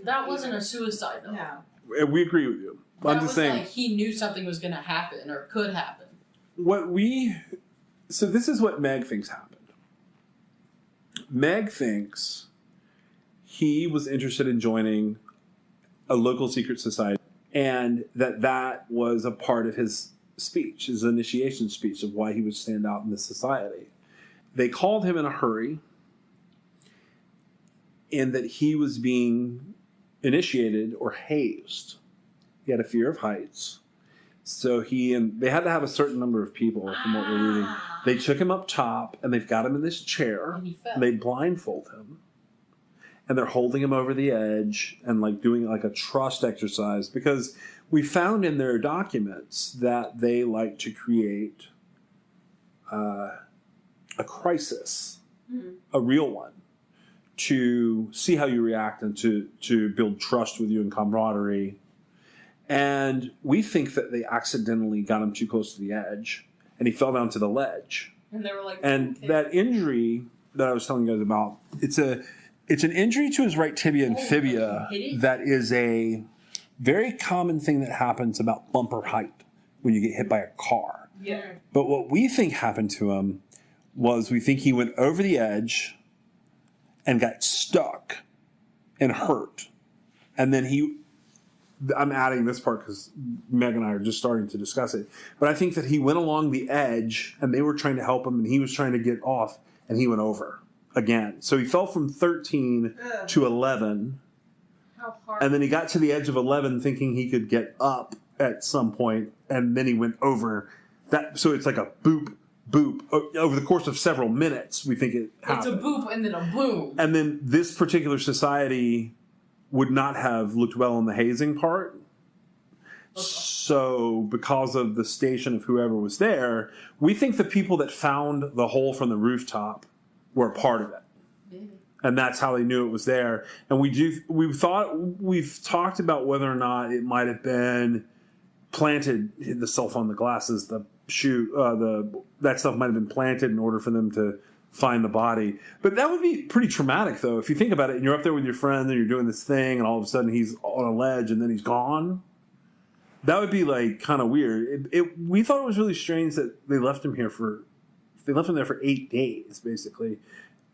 That wasn't a suicide note. No. We agree with you. That I'm just was saying. like he knew something was going to happen or could happen. So this is what Meg thinks happened. Meg thinks he was interested in joining a local secret society and that was a part of his speech, his initiation speech of why he would stand out in this society. They called him in a hurry and that he was being initiated or hazed. He had a fear of heights. So they had to have a certain number of people from what we're reading. They took him up top and they've got him in this chair. And he fell. And they blindfold him. And they're holding him over the edge and doing a trust exercise because we found in their documents that they like to create a crisis, a real one, to see how you react and to build trust with you and camaraderie. And we think that they accidentally got him too close to the edge and he fell down to the ledge. And they were like, and okay. That injury that I was telling you guys about, it's an injury to his right tibia and fibia that is a very common thing that happens about bumper height when you get hit by a car. Yeah. But what we think happened to him was we think he went over the edge and got stuck and hurt. And then I'm adding this part because Meg and I are just starting to discuss it. But I think that he went along the edge and they were trying to help him and he was trying to get off and he went over again. So he fell from 13 to 11. How hard? And then he got to the edge of 11 thinking he could get up at some point and then he went over that. So it's like a boop, boop. Over the course of several minutes, we think it happened. It's a boop and then a boom. And then this particular society would not have looked well in the hazing part. Okay. So because of the station of whoever was there, we think the people that found the hole from the rooftop were a part of it. Maybe. And that's how they knew it was there. And we've talked about whether or not it might have been planted, the cell phone, the glasses, the shoe, that stuff might have been planted in order for them to find the body. But that would be pretty traumatic, though, if you think about it, and you're up there with your friend and you're doing this thing and all of a sudden he's on a ledge and then he's gone. That would be kind of weird. We thought it was really strange that they left him there for 8 days, basically,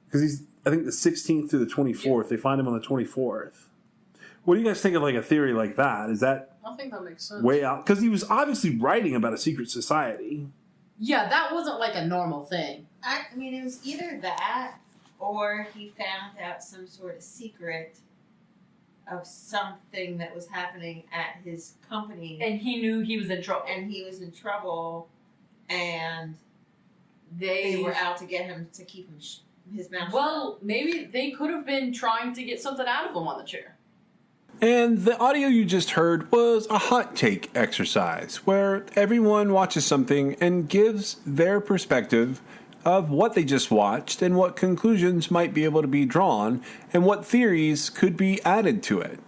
because he's, I think, the 16th through the 24th. They find him on the 24th. What do you guys think of a theory like that? Is that I think that makes sense. way out? Because he was obviously writing about a secret society. Yeah, that wasn't a normal thing. I mean, it was either that or he found out some sort of secret of something that was happening at his company. And he knew he was in trouble. And they were out to get him to keep him his mouth. Well, maybe they could have been trying to get something out of him on the chair. And the audio you just heard was a hot take exercise where everyone watches something and gives their perspective of what they just watched and what conclusions might be able to be drawn and what theories could be added to it.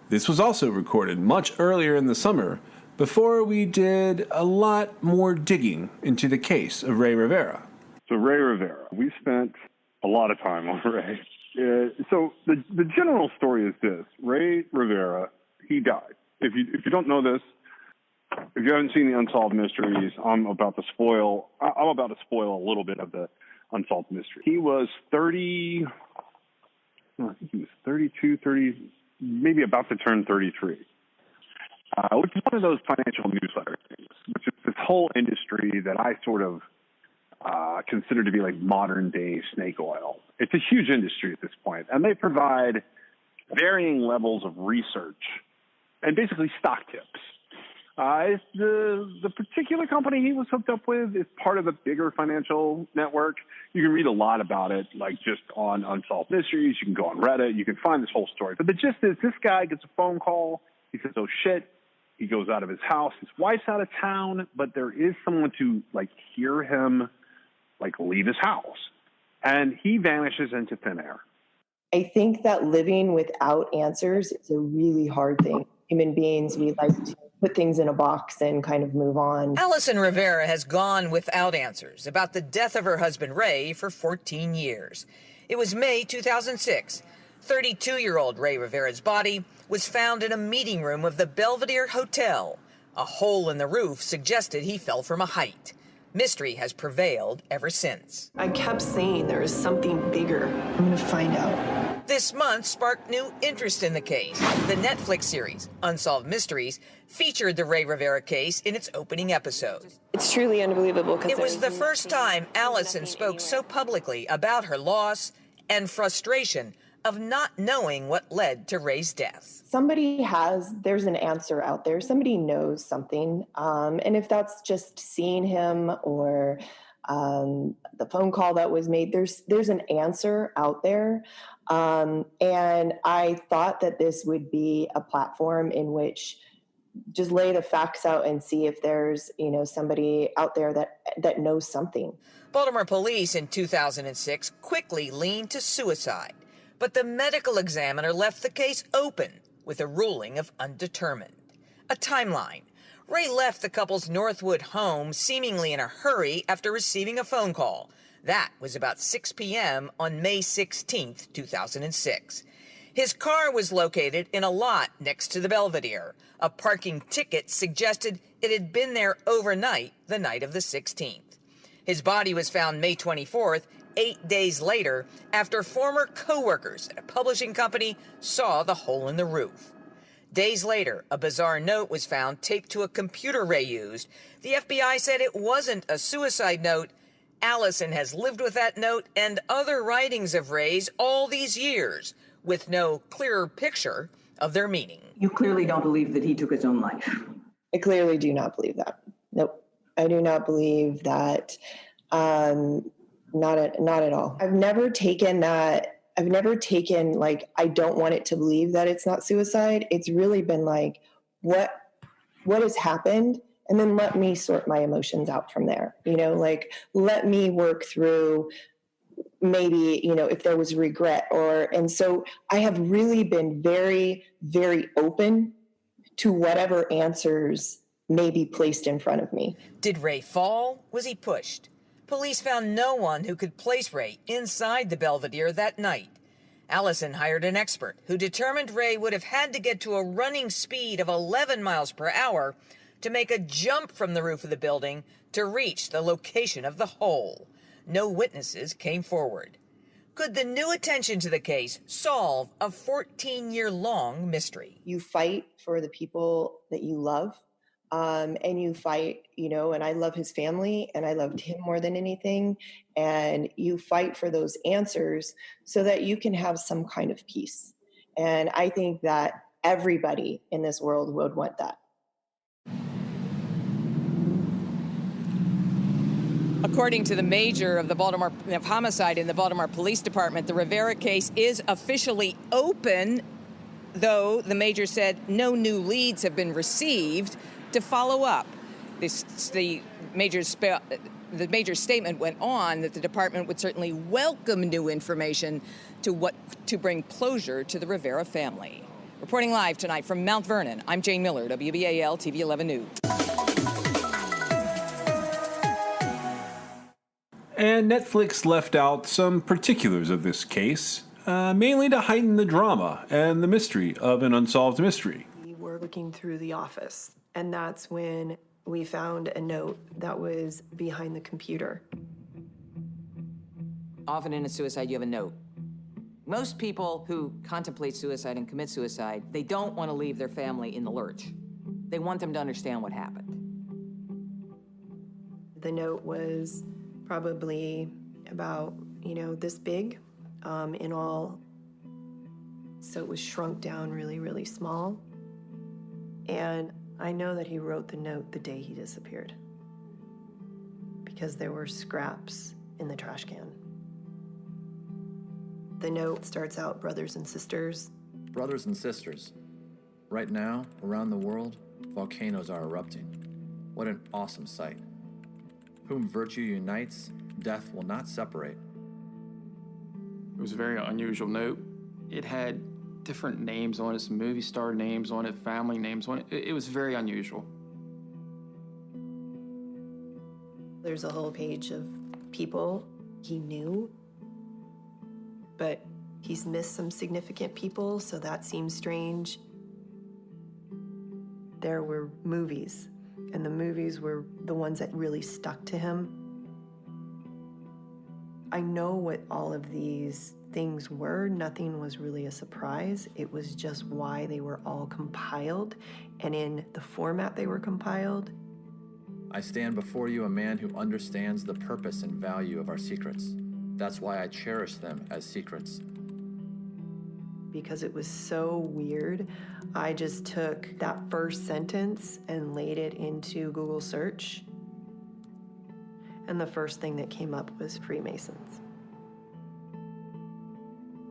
This was also recorded much earlier in the summer before we did a lot more digging into the case of Ray Rivera. So Ray Rivera, we spent a lot of time on Ray. So the general story is this: Ray Rivera, he died. If you don't know this, if you haven't seen the Unsolved Mysteries, I'm about to spoil a little bit of the Unsolved Mystery. He was 30, I think he was 32, 30, maybe about to turn 33, which is one of those financial newsletter things, which is this whole industry that I sort of consider to be like modern day snake oil. It's a huge industry at this point, and they provide varying levels of research and basically stock tips. The particular company he was hooked up with is part of a bigger financial network. You can read a lot about it, like just on Unsolved Mysteries. You can go on Reddit. You can find this whole story. But the gist is this guy gets a phone call. He says, oh, shit. He goes out of his house. His wife's out of town, but there is someone to, like, hear him, like, leave his house. And he vanishes into thin air. I think that living without answers is a really hard thing. Human beings, we like to put things in a box and kind of move on. Allison Rivera has gone without answers about the death of her husband Ray for 14 years. It was May 2006. 32-year-old Ray Rivera's body was found in a meeting room of the Belvedere Hotel. A hole in the roof suggested he fell from a height. Mystery has prevailed ever since. I kept saying there is something bigger. I'm going to find out. This month sparked new interest in the case. The Netflix series, Unsolved Mysteries, featured the Ray Rivera case in its opening episode. It's truly unbelievable. It was the first time Allison spoke so publicly about her loss and frustration of not knowing what led to Ray's death. There's an answer out there. Somebody knows something. And if that's just seeing him or the phone call that was made, there's an answer out there. And I thought that this would be a platform in which just lay the facts out and see if there's, somebody out there that knows something. Baltimore police in 2006 quickly leaned to suicide. But the medical examiner left the case open with a ruling of undetermined. A timeline. Ray left the couple's Northwood home seemingly in a hurry after receiving a phone call. That was about 6 p.m. on May 16, 2006. His car was located in a lot next to the Belvedere. A parking ticket suggested it had been there overnight the night of the 16th. His body was found May 24th, 8 days later, after former co-workers at a publishing company saw the hole in the roof. Days later, a bizarre note was found taped to a computer Ray used. The FBI said it wasn't a suicide note. Allison has lived with that note and other writings of Ray's all these years, with no clearer picture of their meaning. You clearly don't believe that he took his own life. I clearly do not believe that. Nope. I do not believe that. Not at all. I've never taken, like, I don't want it to believe that it's not suicide. It's really been like, what has happened? And then let me sort my emotions out from there. Like, let me work through maybe, if there was regret and so I have really been very, very open to whatever answers may be placed in front of me. Did Ray fall? Was he pushed? Police found no one who could place Ray inside the Belvedere that night. Allison hired an expert who determined Ray would have had to get to a running speed of 11 miles per hour to make a jump from the roof of the building to reach the location of the hole. No witnesses came forward. Could the new attention to the case solve a 14-year-long mystery? You fight for the people that you love. And you fight, and I love his family and I loved him more than anything. And you fight for those answers so that you can have some kind of peace. And I think that everybody in this world would want that. According to the major of homicide in the Baltimore Police Department, the Rivera case is officially open, though the major said no new leads have been received to follow up. The major's statement went on that the department would certainly welcome new information to bring closure to the Rivera family. Reporting live tonight from Mount Vernon, I'm Jane Miller, WBAL TV 11 News. And Netflix left out some particulars of this case, mainly to heighten the drama and the mystery of an unsolved mystery. We were looking through the office, and that's when we found a note that was behind the computer. Often in a suicide, you have a note. Most people who contemplate suicide and commit suicide, they don't want to leave their family in the lurch. They want them to understand what happened. The note was probably about, this big in all. So it was shrunk down really, really small. And I know that he wrote the note the day he disappeared because there were scraps in the trash can. The note starts out, brothers and sisters. Brothers and sisters. Right now, around the world, volcanoes are erupting. What an awesome sight. Whom virtue unites, death will not separate. It was a very unusual note. It had different names on it, some movie star names on it, family names on it. It was very unusual. There's a whole page of people he knew, but he's missed some significant people, so that seems strange. There were movies, and the movies were the ones that really stuck to him. I know what all of these things were. Nothing was really a surprise. It was just why they were all compiled and in the format they were compiled. I stand before you a man who understands the purpose and value of our secrets. That's why I cherish them as secrets. Because it was so weird, I just took that first sentence and laid it into Google search. And the first thing that came up was Freemasons.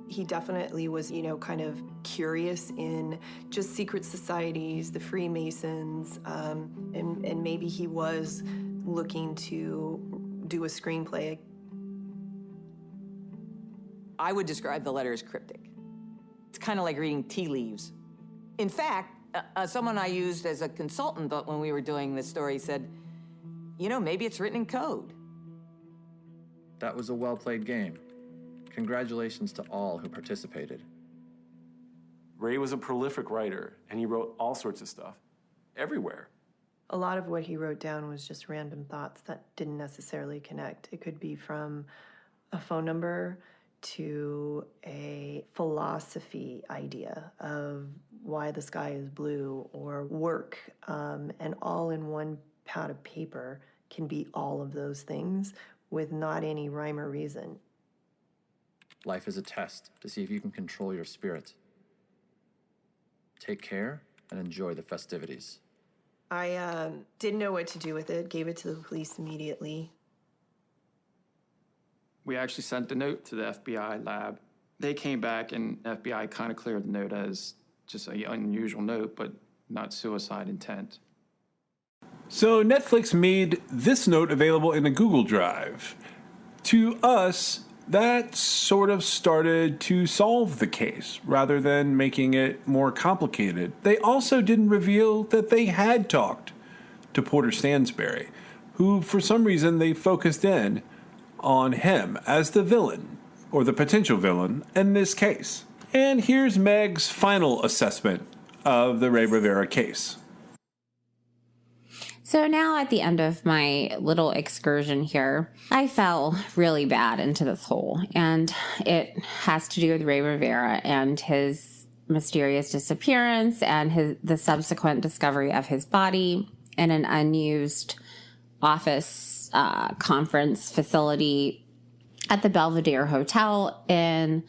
He definitely was, kind of curious in just secret societies, the Freemasons, and maybe he was looking to do a screenplay. I would describe the letter as cryptic. It's kind of like reading tea leaves. In fact, someone I used as a consultant when we were doing this story said, maybe it's written in code. That was a well-played game. Congratulations to all who participated. Ray was a prolific writer, and he wrote all sorts of stuff, everywhere. A lot of what he wrote down was just random thoughts that didn't necessarily connect. It could be from a phone number to a philosophy idea of why the sky is blue or work, and all in one pad of paper can be all of those things with not any rhyme or reason. Life is a test to see if you can control your spirit. Take care and enjoy the festivities. I didn't know what to do with it, gave it to the police immediately. We actually sent the note to the FBI lab. They came back and FBI kind of cleared the note as just an unusual note, but not suicide intent. So Netflix made this note available in a Google Drive. To us, that sort of started to solve the case rather than making it more complicated. They also didn't reveal that they had talked to Porter Stansberry, who for some reason they focused in on him as the villain, or the potential villain, in this case. And here's Meg's final assessment of the Ray Rivera case. So now at the end of my little excursion here, I fell really bad into this hole, and it has to do with Ray Rivera and his mysterious disappearance and the subsequent discovery of his body in an unused office conference facility at the Belvedere Hotel in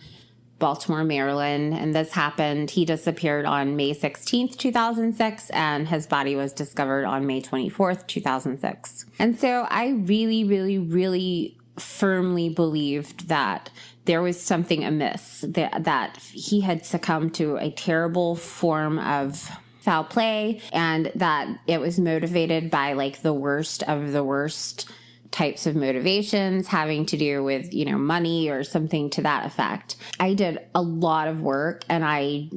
Baltimore, Maryland. And this happened, he disappeared on May 16th, 2006, and his body was discovered on May 24th, 2006. And so I really, really, really firmly believed that there was something amiss, that he had succumbed to a terrible form of foul play, and that it was motivated by like the worst of the worst types of motivations having to do with, money or something to that effect. I did a lot of work, and I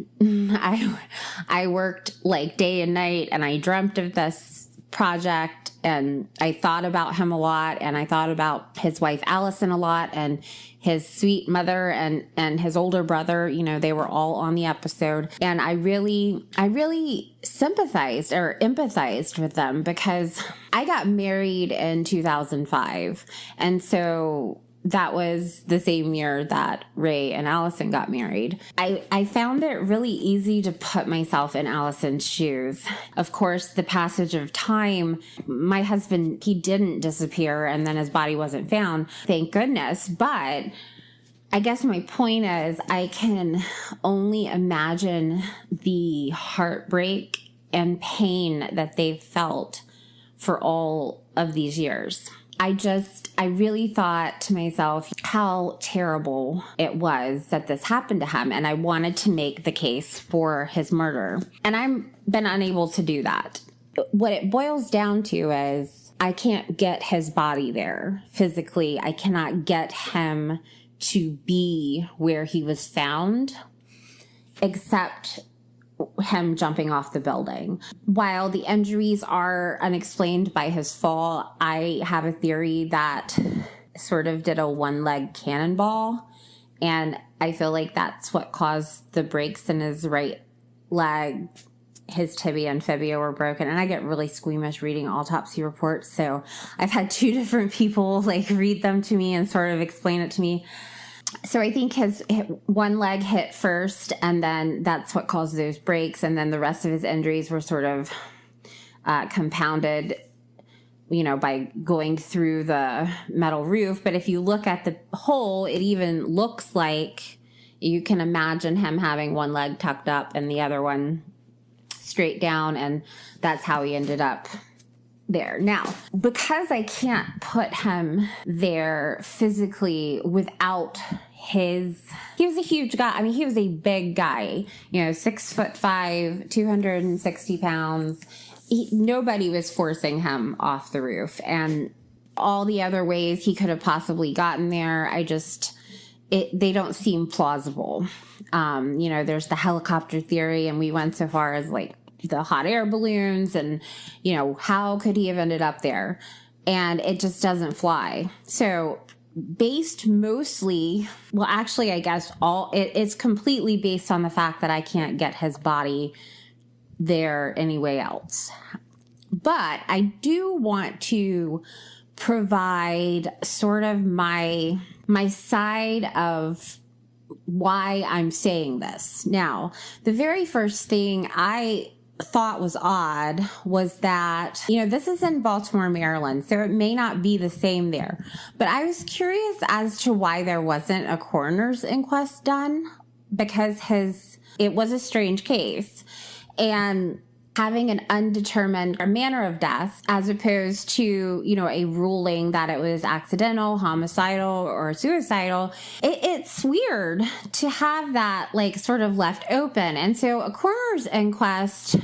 worked like day and night, and I dreamt of this project, and I thought about him a lot, and I thought about his wife Allison a lot, and his sweet mother and his older brother. They were all on the episode, and I really sympathized or empathized with them, because I got married in 2005, and so that was the same year that Ray and Allison got married. I found it really easy to put myself in Allison's shoes. Of course, the passage of time, my husband, he didn't disappear, and then his body wasn't found, thank goodness. But I guess my point is, I can only imagine the heartbreak and pain that they've felt for all of these years. I really thought to myself how terrible it was that this happened to him, and I wanted to make the case for his murder. And I've been unable to do that. What it boils down to is I can't get his body there physically. I cannot get him to be where he was found, except him jumping off the building. While the injuries are unexplained by his fall, I have a theory that sort of did a one-leg cannonball, and I feel like that's what caused the breaks in his right leg. His tibia and fibia were broken, and I get really squeamish reading autopsy reports, so I've had two different people read them to me and sort of explain it to me. So I think his one leg hit first, and then that's what caused those breaks. And then the rest of his injuries were sort of compounded, by going through the metal roof. But if you look at the hole, it even looks like you can imagine him having one leg tucked up and the other one straight down. And that's how he ended up there. Now, because I can't put him there physically without he was a huge guy. I mean, he was a big guy, 6'5", 260 pounds. Nobody was forcing him off the roof, and all the other ways he could have possibly gotten there, they don't seem plausible. There's the helicopter theory, and we went so far as the hot air balloons, and how could he have ended up there? And it just doesn't fly. So based mostly, well, actually, I guess it's completely based on the fact that I can't get his body there anyway else. But I do want to provide sort of my side of why I'm saying this. Now, the very first thing I thought was odd was that, this is in Baltimore, Maryland, so it may not be the same there. But I was curious as to why there wasn't a coroner's inquest done, because it was a strange case. And having an undetermined manner of death, as opposed to, a ruling that it was accidental, homicidal, or suicidal, it's weird to have that sort of left open. And so a coroner's inquest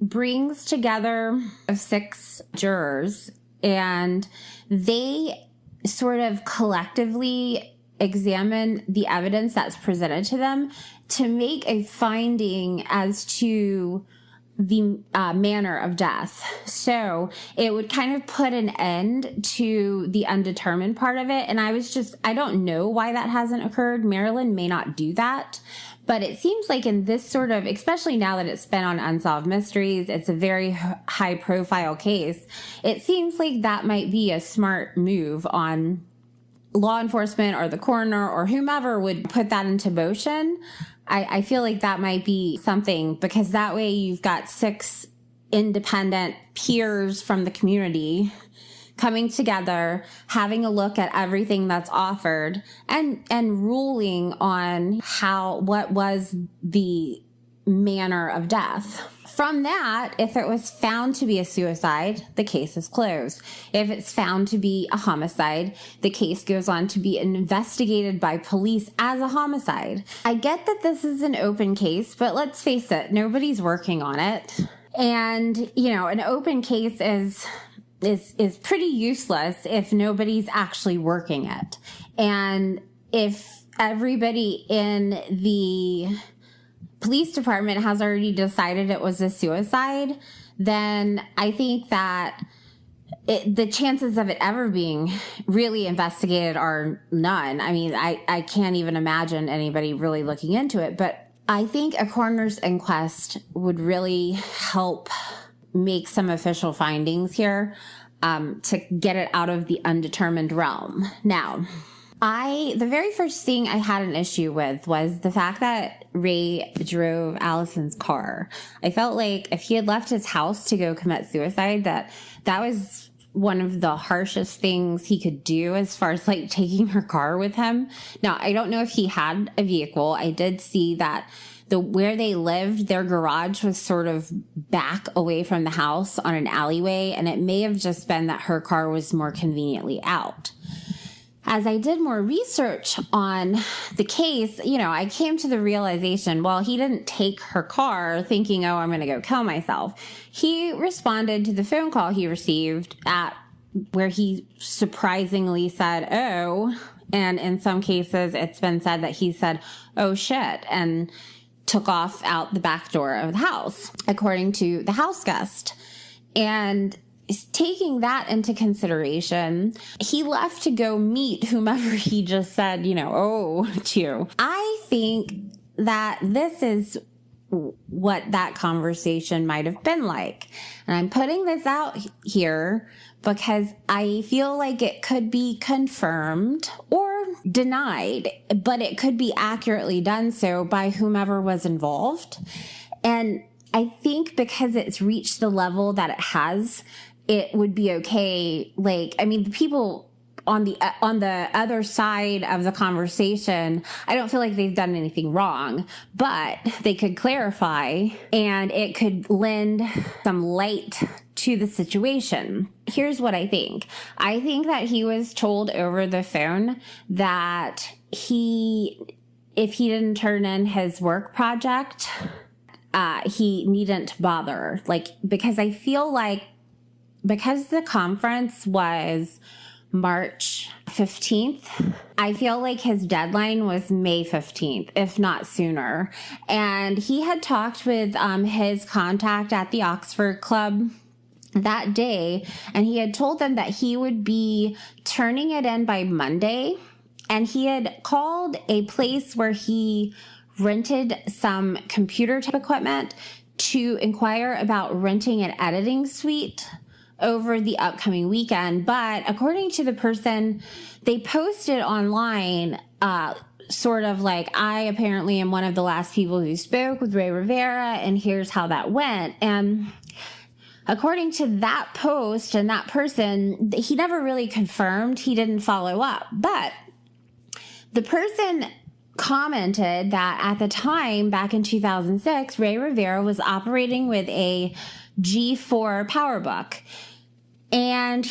brings together 6 jurors, and they sort of collectively examine the evidence that's presented to them to make a finding as to the manner of death. So it would kind of put an end to the undetermined part of it. And I don't know why that hasn't occurred. Maryland may not do that. But it seems like in this sort of, especially now that it's been on Unsolved Mysteries, it's a very high profile case. It seems like that might be a smart move on law enforcement or the coroner or whomever would put that into motion. I feel like that might be something, because that way you've got 6 independent peers from the community coming together, having a look at everything that's offered, and ruling on what was the manner of death. From that, if it was found to be a suicide, the case is closed. If it's found to be a homicide, the case goes on to be investigated by police as a homicide. I get that this is an open case, but let's face it, nobody's working on it. And, an open case is pretty useless if nobody's actually working it. And if everybody in the police department has already decided it was a suicide, then I think that the chances of it ever being really investigated are none. I mean, I can't even imagine anybody really looking into it, but I think a coroner's inquest would really help make some official findings here to get it out of the undetermined realm. Now, the very first thing I had an issue with was the fact that Ray drove Allison's car. I felt like if he had left his house to go commit suicide, that was one of the harshest things he could do as far as like taking her car with him. Now, I don't know if he had a vehicle. I did see that where they lived, their garage was sort of back away from the house on an alleyway, and it may have just been that her car was more conveniently out. As I did more research on the case, I came to the realization, well, he didn't take her car thinking, oh, I'm going to go kill myself. He responded to the phone call he received where he surprisingly said, oh, and in some cases it's been said that he said, oh shit, and took off out the back door of the house, according to the house guest. And taking that into consideration, he left to go meet whomever he just said, to. I think that this is what that conversation might have been like. And I'm putting this out here because I feel like it could be confirmed or denied, but it could be accurately done so by whomever was involved. And I think because it's reached the level that it has, it would be okay. The people on the other side of the conversation, I don't feel like they've done anything wrong, but they could clarify and it could lend some light to the situation. Here's what I think. I think that he was told over the phone that if he didn't turn in his work project, he needn't bother. Because I feel like because the conference was March 15th, I feel like his deadline was May 15th, if not sooner. And he had talked with his contact at the Oxford Club that day, and he had told them that he would be turning it in by Monday. And he had called a place where he rented some computer type equipment to inquire about renting an editing suite over the upcoming weekend. But according to the person, they posted online, sort of like, I apparently am one of the last people who spoke with Ray Rivera, and here's how that went. And according to that post and that person, he never really confirmed. He didn't follow up. But the person commented that at the time, back in 2006, Ray Rivera was operating with a G4 PowerBook. And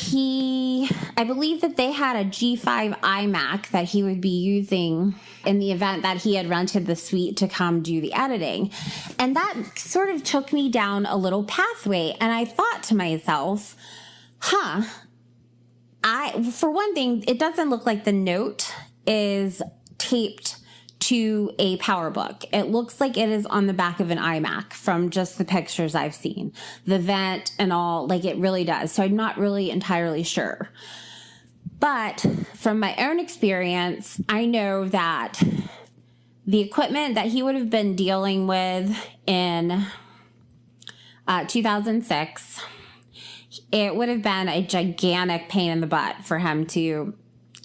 I believe that they had a G5 iMac that he would be using in the event that he had rented the suite to come do the editing. And that sort of took me down a little pathway. And I thought to myself, for one thing, it doesn't look like the note is taped to a PowerBook. It looks like it is on the back of an iMac from just the pictures I've seen. The vent and all, it really does. So I'm not really entirely sure. But from my own experience, I know that the equipment that he would have been dealing with in 2006, it would have been a gigantic pain in the butt for him to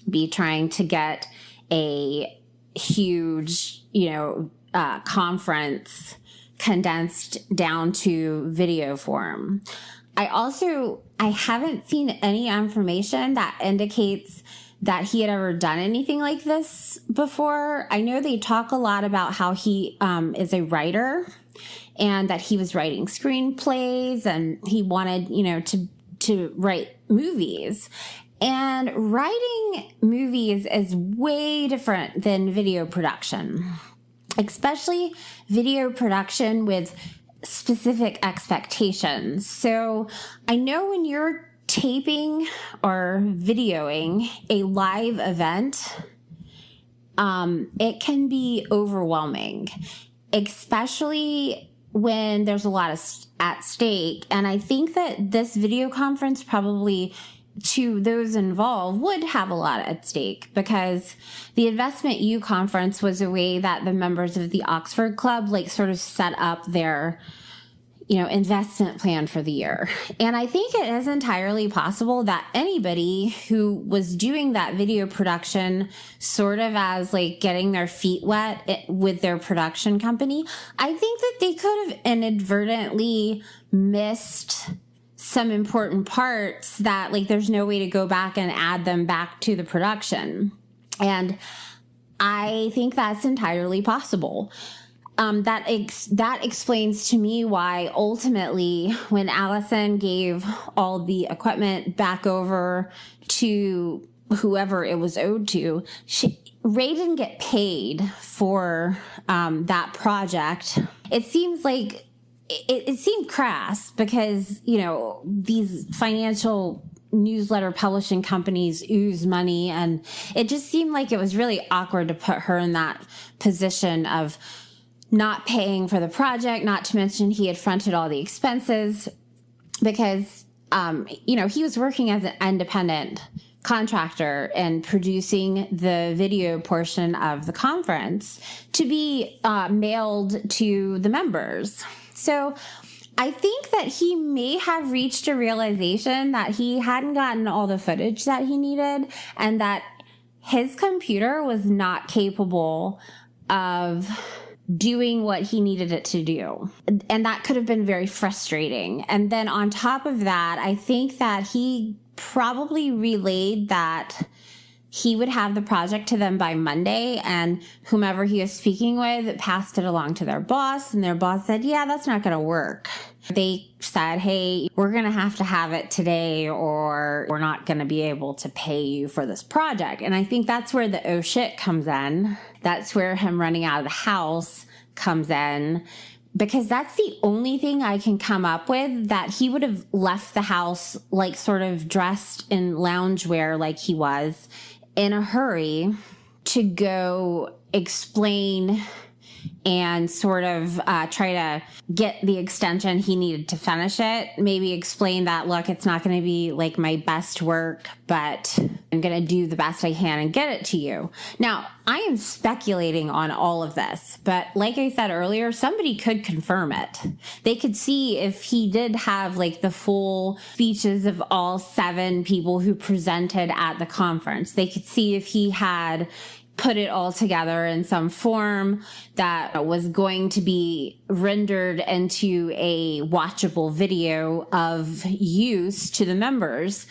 be trying to get a huge, conference condensed down to video form. I haven't seen any information that indicates that he had ever done anything like this before. I know they talk a lot about how he is a writer and that he was writing screenplays and he wanted, to write movies. And writing movies is way different than video production, especially video production with specific expectations. So I know when you're taping or videoing a live event, it can be overwhelming, especially when there's a lot at stake. And I think that this video conference probably to those involved would have a lot at stake, because the Investment U conference was a way that the members of the Oxford Club sort of set up their investment plan for the year. And I think it is entirely possible that anybody who was doing that video production sort of as getting their feet wet with their production company, I think that they could have inadvertently missed some important parts that there's no way to go back and add them back to the production. And I think that's entirely possible. That explains to me why ultimately when Allison gave all the equipment back over to whoever it was owed to, Ray didn't get paid for that project. It seems like it seemed crass because, these financial newsletter publishing companies ooze money, and it just seemed like it was really awkward to put her in that position of not paying for the project, not to mention he had fronted all the expenses because, he was working as an independent contractor and producing the video portion of the conference to be mailed to the members. So I think that he may have reached a realization that he hadn't gotten all the footage that he needed and that his computer was not capable of doing what he needed it to do. And that could have been very frustrating. And then on top of that, I think that he probably relayed that he would have the project to them by Monday, and whomever he was speaking with passed it along to their boss, and their boss said, yeah, that's not going to work. They said, hey, we're going to have it today, or we're not going to be able to pay you for this project. And I think that's where the oh shit comes in. That's where him running out of the house comes in, because that's the only thing I can come up with, that he would have left the house sort of dressed in loungewear like he was, in a hurry to go explain and sort of try to get the extension he needed to finish it. Maybe explain that, look, it's not going to be my best work, but I'm going to do the best I can and get it to you. Now, I am speculating on all of this, but like I said earlier, somebody could confirm it. They could see if he did have the full speeches of all 7 people who presented at the conference. They could see if he had put it all together in some form that was going to be rendered into a watchable video of use to the members.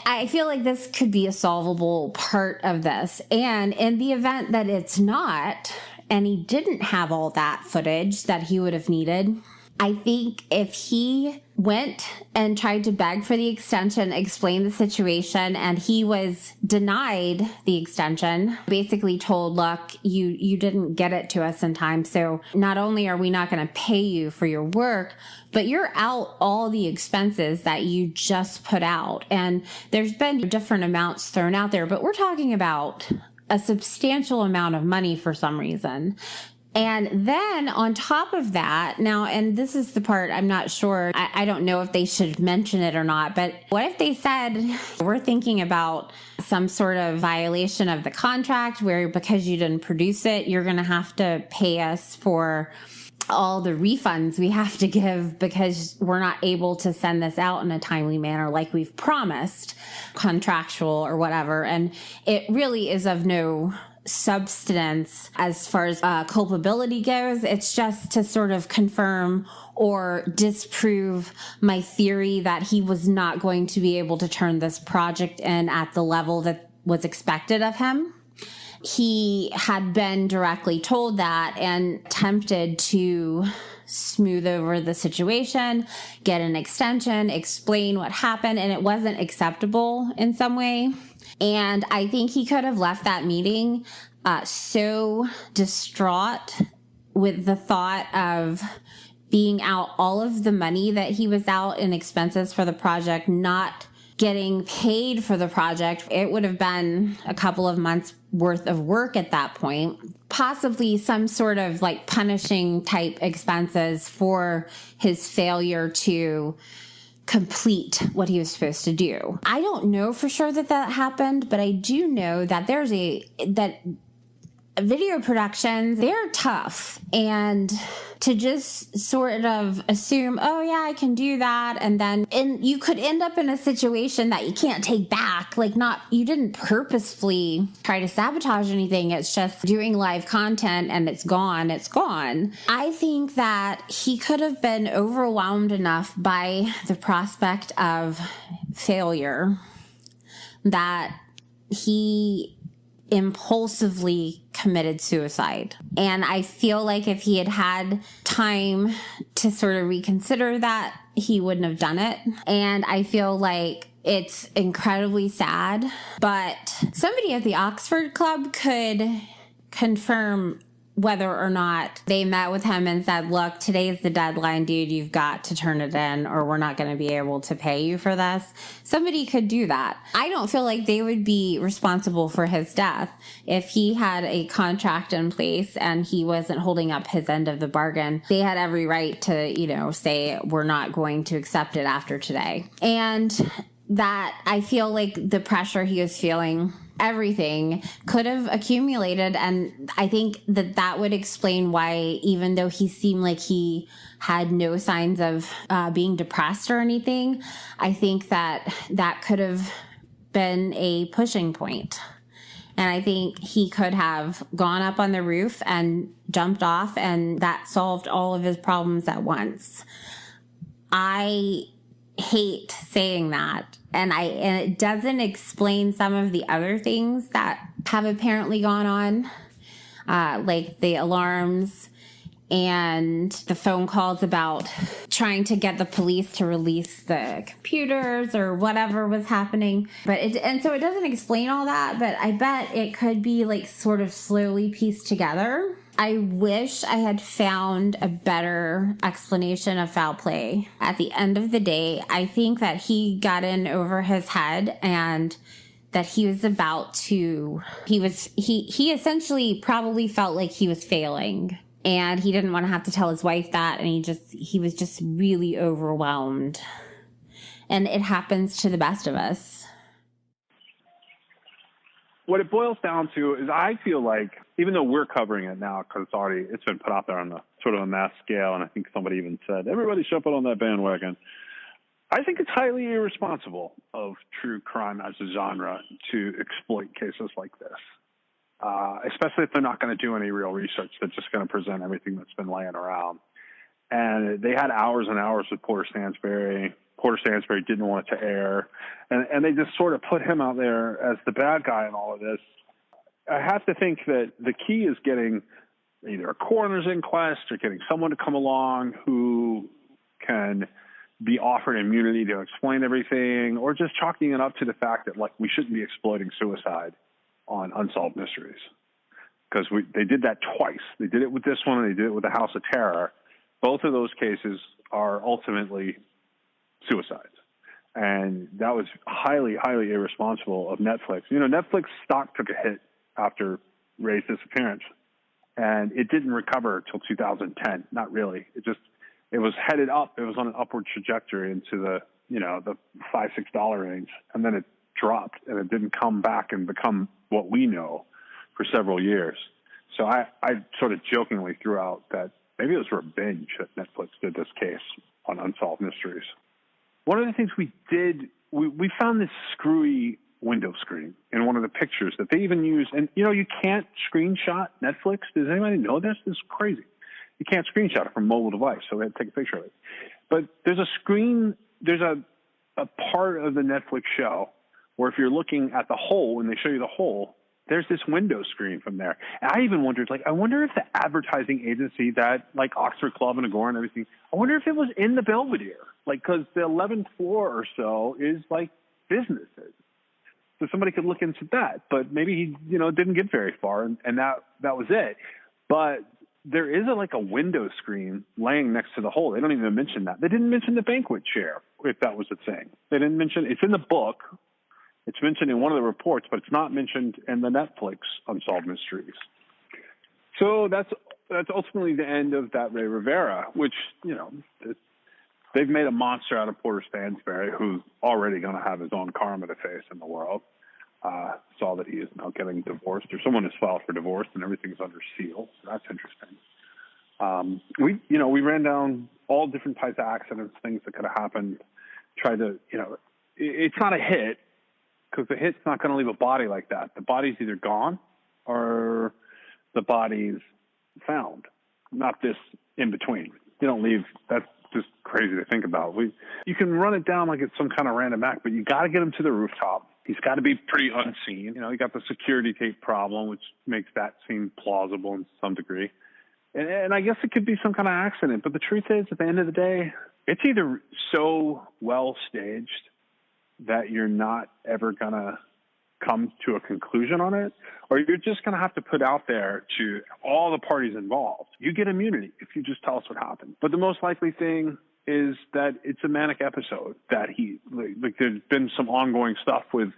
I feel like this could be a solvable part of this. And in the event that it's not, and he didn't have all that footage that he would have needed, I think if he went and tried to beg for the extension, explain the situation, and he was denied the extension, basically told, look, you didn't get it to us in time, so not only are we not going to pay you for your work, but you're out all the expenses that you just put out. And there's been different amounts thrown out there, but we're talking about a substantial amount of money for some reason. And then on top of that, now, and this is the part I'm not sure, I don't know if they should mention it or not, but what if they said, we're thinking about some sort of violation of the contract where because you didn't produce it, you're going to have to pay us for all the refunds we have to give because we're not able to send this out in a timely manner like we've promised, contractual or whatever. And it really is of no substance as far as culpability goes. It's just to sort of confirm or disprove my theory that he was not going to be able to turn this project in at the level that was expected of him. He had been directly told that and tempted to smooth over the situation, get an extension, explain what happened, and it wasn't acceptable in some way. And I think he could have left that meeting so distraught with the thought of being out all of the money that he was out in expenses for the project, not getting paid for the project. It would have been a couple of months worth of work at that point, possibly some sort of like punishing type expenses for his failure to complete what he was supposed to do. I don't know for sure that happened, but I do know that that video productions, they're tough, and to just sort of assume, oh yeah, I can do that, and you could end up in a situation that you can't take back. Like, you didn't purposefully try to sabotage anything. It's just doing live content and it's gone. I think that he could have been overwhelmed enough by the prospect of failure that he impulsively committed suicide. And I feel like if he had had time to sort of reconsider that, he wouldn't have done it. And I feel like it's incredibly sad, but somebody at the Oxford Club could confirm whether or not they met with him and said, look, today's the deadline, dude, you've got to turn it in or we're not going to be able to pay you for this. Somebody could do that. I don't feel like they would be responsible for his death if he had a contract in place and he wasn't holding up his end of the bargain. They had every right to, say, we're not going to accept it after today. And that I feel like the pressure he was feeling, everything could have accumulated. And I think that would explain why, even though he seemed like he had no signs of being depressed or anything, I think that could have been a pushing point. And I think he could have gone up on the roof and jumped off, and that solved all of his problems at once. I hate saying that. And it doesn't explain some of the other things that have apparently gone on, like the alarms and the phone calls about trying to get the police to release the computers or whatever was happening. So it doesn't explain all that, but I bet it could be like sort of slowly pieced together. I wish I had found a better explanation of foul play. At the end of the day, I think that he got in over his head and that he was about to, he essentially probably felt like he was failing. And he didn't want to have to tell his wife that, and he was just really overwhelmed. And it happens to the best of us. What it boils down to is, I feel like, even though we're covering it now because it's been put out there on the sort of a mass scale, and I think somebody even said, everybody should put on that bandwagon. I think it's highly irresponsible of true crime as a genre to exploit cases like this. Especially if they're not going to do any real research. They're just going to present everything that's been laying around. And they had hours and hours with Porter Stansberry. Porter Stansberry didn't want it to air. And they just sort of put him out there as the bad guy in all of this. I have to think that the key is getting either a coroner's inquest or getting someone to come along who can be offered immunity to explain everything, or just chalking it up to the fact that, like, we shouldn't be exploiting suicide on Unsolved Mysteries, because they did that twice. They did it with this one, and they did it with the House of Terror. Both of those cases are ultimately suicides, and that was highly, highly irresponsible of Netflix. Netflix stock took a hit after Ray's disappearance, and it didn't recover till 2010. Not really. It was headed up. It was on an upward trajectory into the $5-6 range, and then it dropped, and it didn't come back and become what we know for several years. So I sort of jokingly threw out that maybe it was revenge that Netflix did this case on Unsolved Mysteries. One of the things we did, we found this screwy window screen in one of the pictures that they even use. And, you know, you can't screenshot Netflix. Does anybody know this? This is crazy. You can't screenshot it from a mobile device, so we had to take a picture of it. But there's a part of the Netflix show where if you're looking at the hole and they show you the hole, there's this window screen from there. And I even wondered, like, I wonder if the advertising agency that, like Oxford Club and Agora and everything, I wonder if it was in the Belvedere. Like, because the 11th floor or so is, like, businesses. So somebody could look into that. But maybe he, you know, didn't get very far, and that was it. But there is a window screen laying next to the hole. They don't even mention that. They didn't mention the banquet chair, if that was a thing. They didn't mention, it's in the book. It's mentioned in one of the reports, but it's not mentioned in the Netflix Unsolved Mysteries. So that's ultimately the end of that Ray Rivera, which, you know, they've made a monster out of Porter Stansberry, who's already going to have his own karma to face in the world. Saw that he is now getting divorced, or someone has filed for divorce, and everything's under seal. So that's interesting. We ran down all different types of accidents, things that could have happened. Tried to, you know, it's not a hit, because the hit's not going to leave a body like that. The body's either gone or the body's found, not this in between. You don't leave. That's just crazy to think about. You can run it down like it's some kind of random act, but you got to get him to the rooftop. He's got to be pretty unseen. You know, you got the security tape problem, which makes that seem plausible in some degree. And I guess it could be some kind of accident. But the truth is, at the end of the day, it's either so well staged that you're not ever going to come to a conclusion on it, or you're just going to have to put out there to all the parties involved, you get immunity if you just tell us what happened. But the most likely thing is that it's a manic episode, that there's been some ongoing stuff with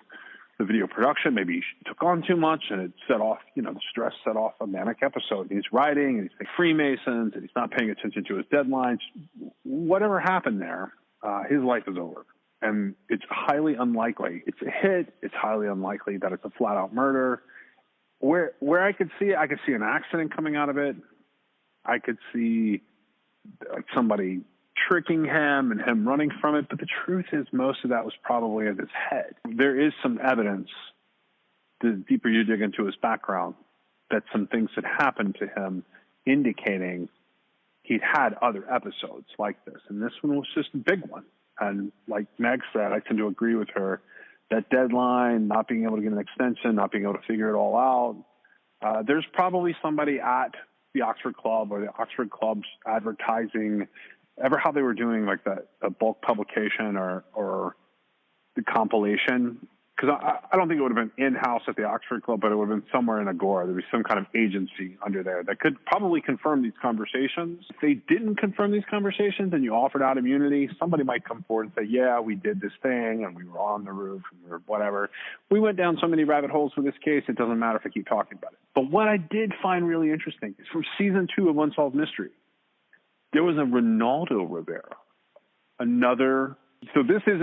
the video production. Maybe he took on too much and it set off, you know, the stress set off a manic episode. He's writing and he's like Freemasons and he's not paying attention to his deadlines. Whatever happened there, his life is over. And it's highly unlikely. It's a hit. It's highly unlikely that it's a flat-out murder. Where I could see it, I could see an accident coming out of it. I could see somebody tricking him and him running from it. But the truth is, most of that was probably in his head. There is some evidence, the deeper you dig into his background, that some things had happened to him indicating he'd had other episodes like this. And this one was just a big one. And like Meg said, I tend to agree with her, that deadline, not being able to get an extension, not being able to figure it all out. There's probably somebody at the Oxford Club or the Oxford Club's advertising, ever how they were doing like a bulk publication or the compilation. Because I don't think it would have been in-house at the Oxford Club, but it would have been somewhere in Agora. There would be some kind of agency under there that could probably confirm these conversations. If they didn't confirm these conversations and you offered out immunity, somebody might come forward and say, yeah, we did this thing and we were on the roof and we were whatever. We went down so many rabbit holes with this case, it doesn't matter if I keep talking about it. But what I did find really interesting is from season 2 of Unsolved Mystery, there was a Reynaldo Rivera, another. So this is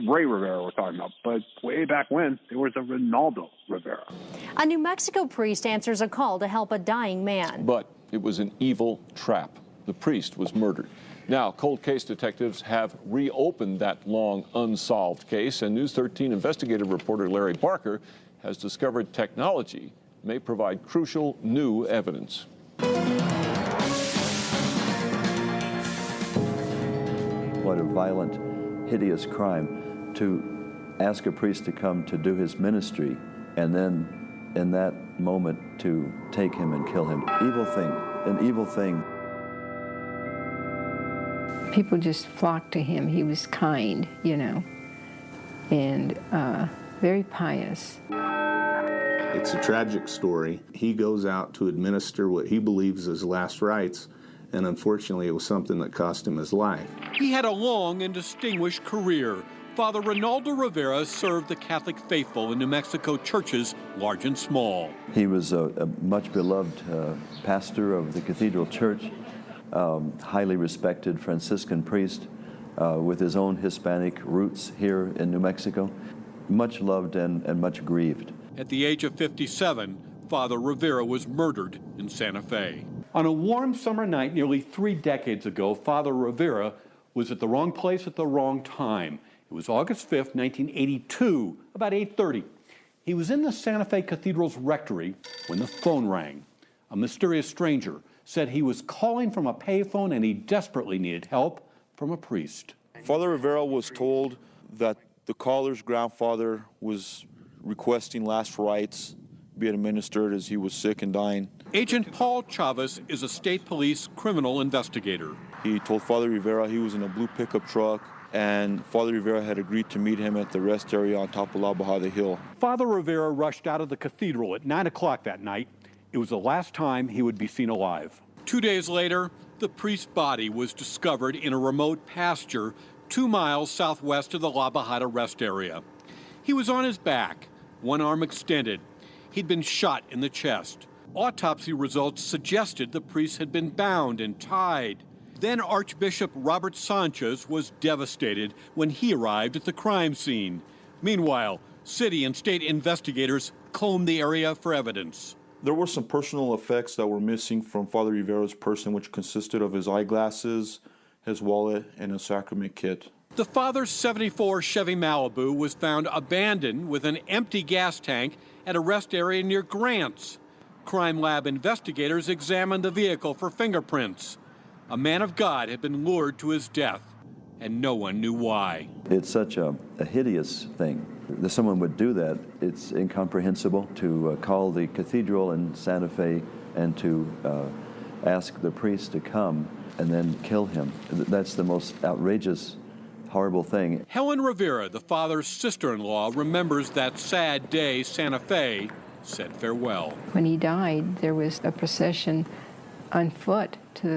Ray Rivera we're talking about, but way back when, there was a Reynaldo Rivera. A New Mexico priest answers a call to help a dying man. But it was an evil trap. The priest was murdered. Now, cold case detectives have reopened that long unsolved case, and News 13 investigative reporter Larry Barker has discovered technology may provide crucial new evidence. What a violent, hideous crime to ask a priest to come to do his ministry and then in that moment to take him and kill him. Evil thing, an evil thing. People just flocked to him. He was kind, you know, and very pious. It's a tragic story. He goes out to administer what he believes is last rites, and unfortunately it was something that cost him his life. He had a long and distinguished career. Father Reynaldo Rivera served the Catholic faithful in New Mexico churches, large and small. He was a much beloved pastor of the Cathedral Church, highly respected Franciscan priest with his own Hispanic roots here in New Mexico, much loved and much grieved. At the age of 57, Father Rivera was murdered in Santa Fe. On a warm summer night nearly 3 decades ago, Father Rivera was at the wrong place at the wrong time. It was August 5th, 1982, about 8:30. He was in the Santa Fe Cathedral's rectory when the phone rang. A mysterious stranger said he was calling from a payphone and he desperately needed help from a priest. Father Rivera was told that the caller's grandfather was requesting last rites be administered as he was sick and dying. Agent Paul Chavez is a state police criminal investigator. He told Father Rivera he was in a blue pickup truck, and Father Rivera had agreed to meet him at the rest area on top of La Bajada Hill. Father Rivera rushed out of the cathedral at 9 o'clock that night. It was the last time he would be seen alive. 2 days later, the priest's body was discovered in a remote pasture 2 miles southwest of the La Bajada rest area. He was on his back, one arm extended. He'd been shot in the chest. Autopsy results suggested the priest had been bound and tied. Then Archbishop Robert Sanchez was devastated when he arrived at the crime scene. Meanwhile, city and state investigators combed the area for evidence. There were some personal effects that were missing from Father Rivera's person, which consisted of his eyeglasses, his wallet, and a sacrament kit. The father's 74 Chevy Malibu was found abandoned with an empty gas tank at a rest area near Grants. Crime lab investigators examined the vehicle for fingerprints. A man of God had been lured to his death, and no one knew why. It's such a hideous thing that someone would do that. It's incomprehensible to call the cathedral in Santa Fe and to ask the priest to come and then kill him. That's the most outrageous, horrible thing. Helen Rivera, the father's sister-in-law, remembers that sad day Santa Fe said farewell. When he died, there was a procession on foot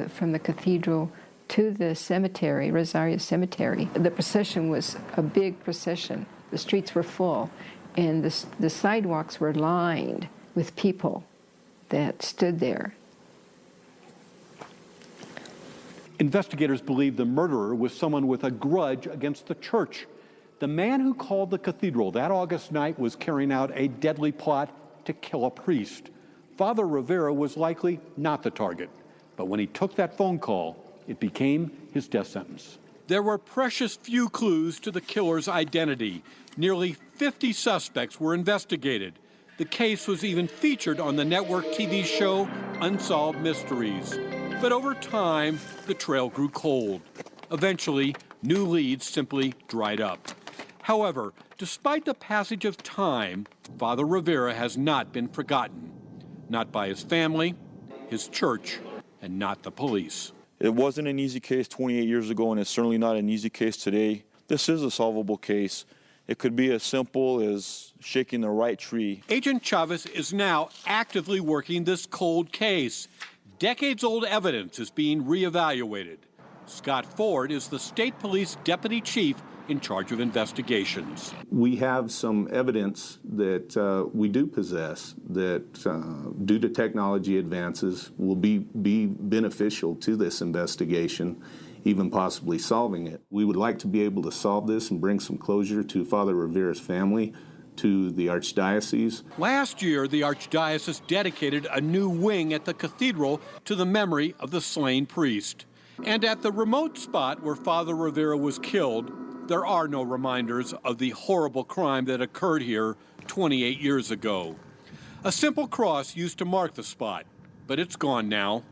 from the cathedral to the cemetery, Rosario Cemetery. The procession was a big procession. The streets were full, and the sidewalks were lined with people that stood there. Investigators believe the murderer was someone with a grudge against the church. The man who called the cathedral that August night was carrying out a deadly plot to kill a priest. Father Rivera was likely not the target, but when he took that phone call, it became his death sentence. There were precious few clues to the killer's identity. Nearly 50 suspects were investigated. The case was even featured on the network TV show Unsolved Mysteries. But over time, the trail grew cold. Eventually, new leads simply dried up. However, despite the passage of time, Father Rivera has not been forgotten. Not by his family, his church, and not the police. It wasn't an easy case 28 years ago, and it's certainly not an easy case today. This is a solvable case. It could be as simple as shaking the right tree. Agent Chavez is now actively working this cold case. Decades-old evidence is being reevaluated. Scott Ford is the state police deputy chief in charge of investigations. We have some evidence that we do possess that, due to technology advances, will be beneficial to this investigation, even possibly solving it. We would like to be able to solve this and bring some closure to Father Rivera's family, to the Archdiocese. Last year, the Archdiocese dedicated a new wing at the cathedral to the memory of the slain priest. And at the remote spot where Father Rivera was killed, there are no reminders of the horrible crime that occurred here 28 years ago. A simple cross used to mark the spot, but it's gone now.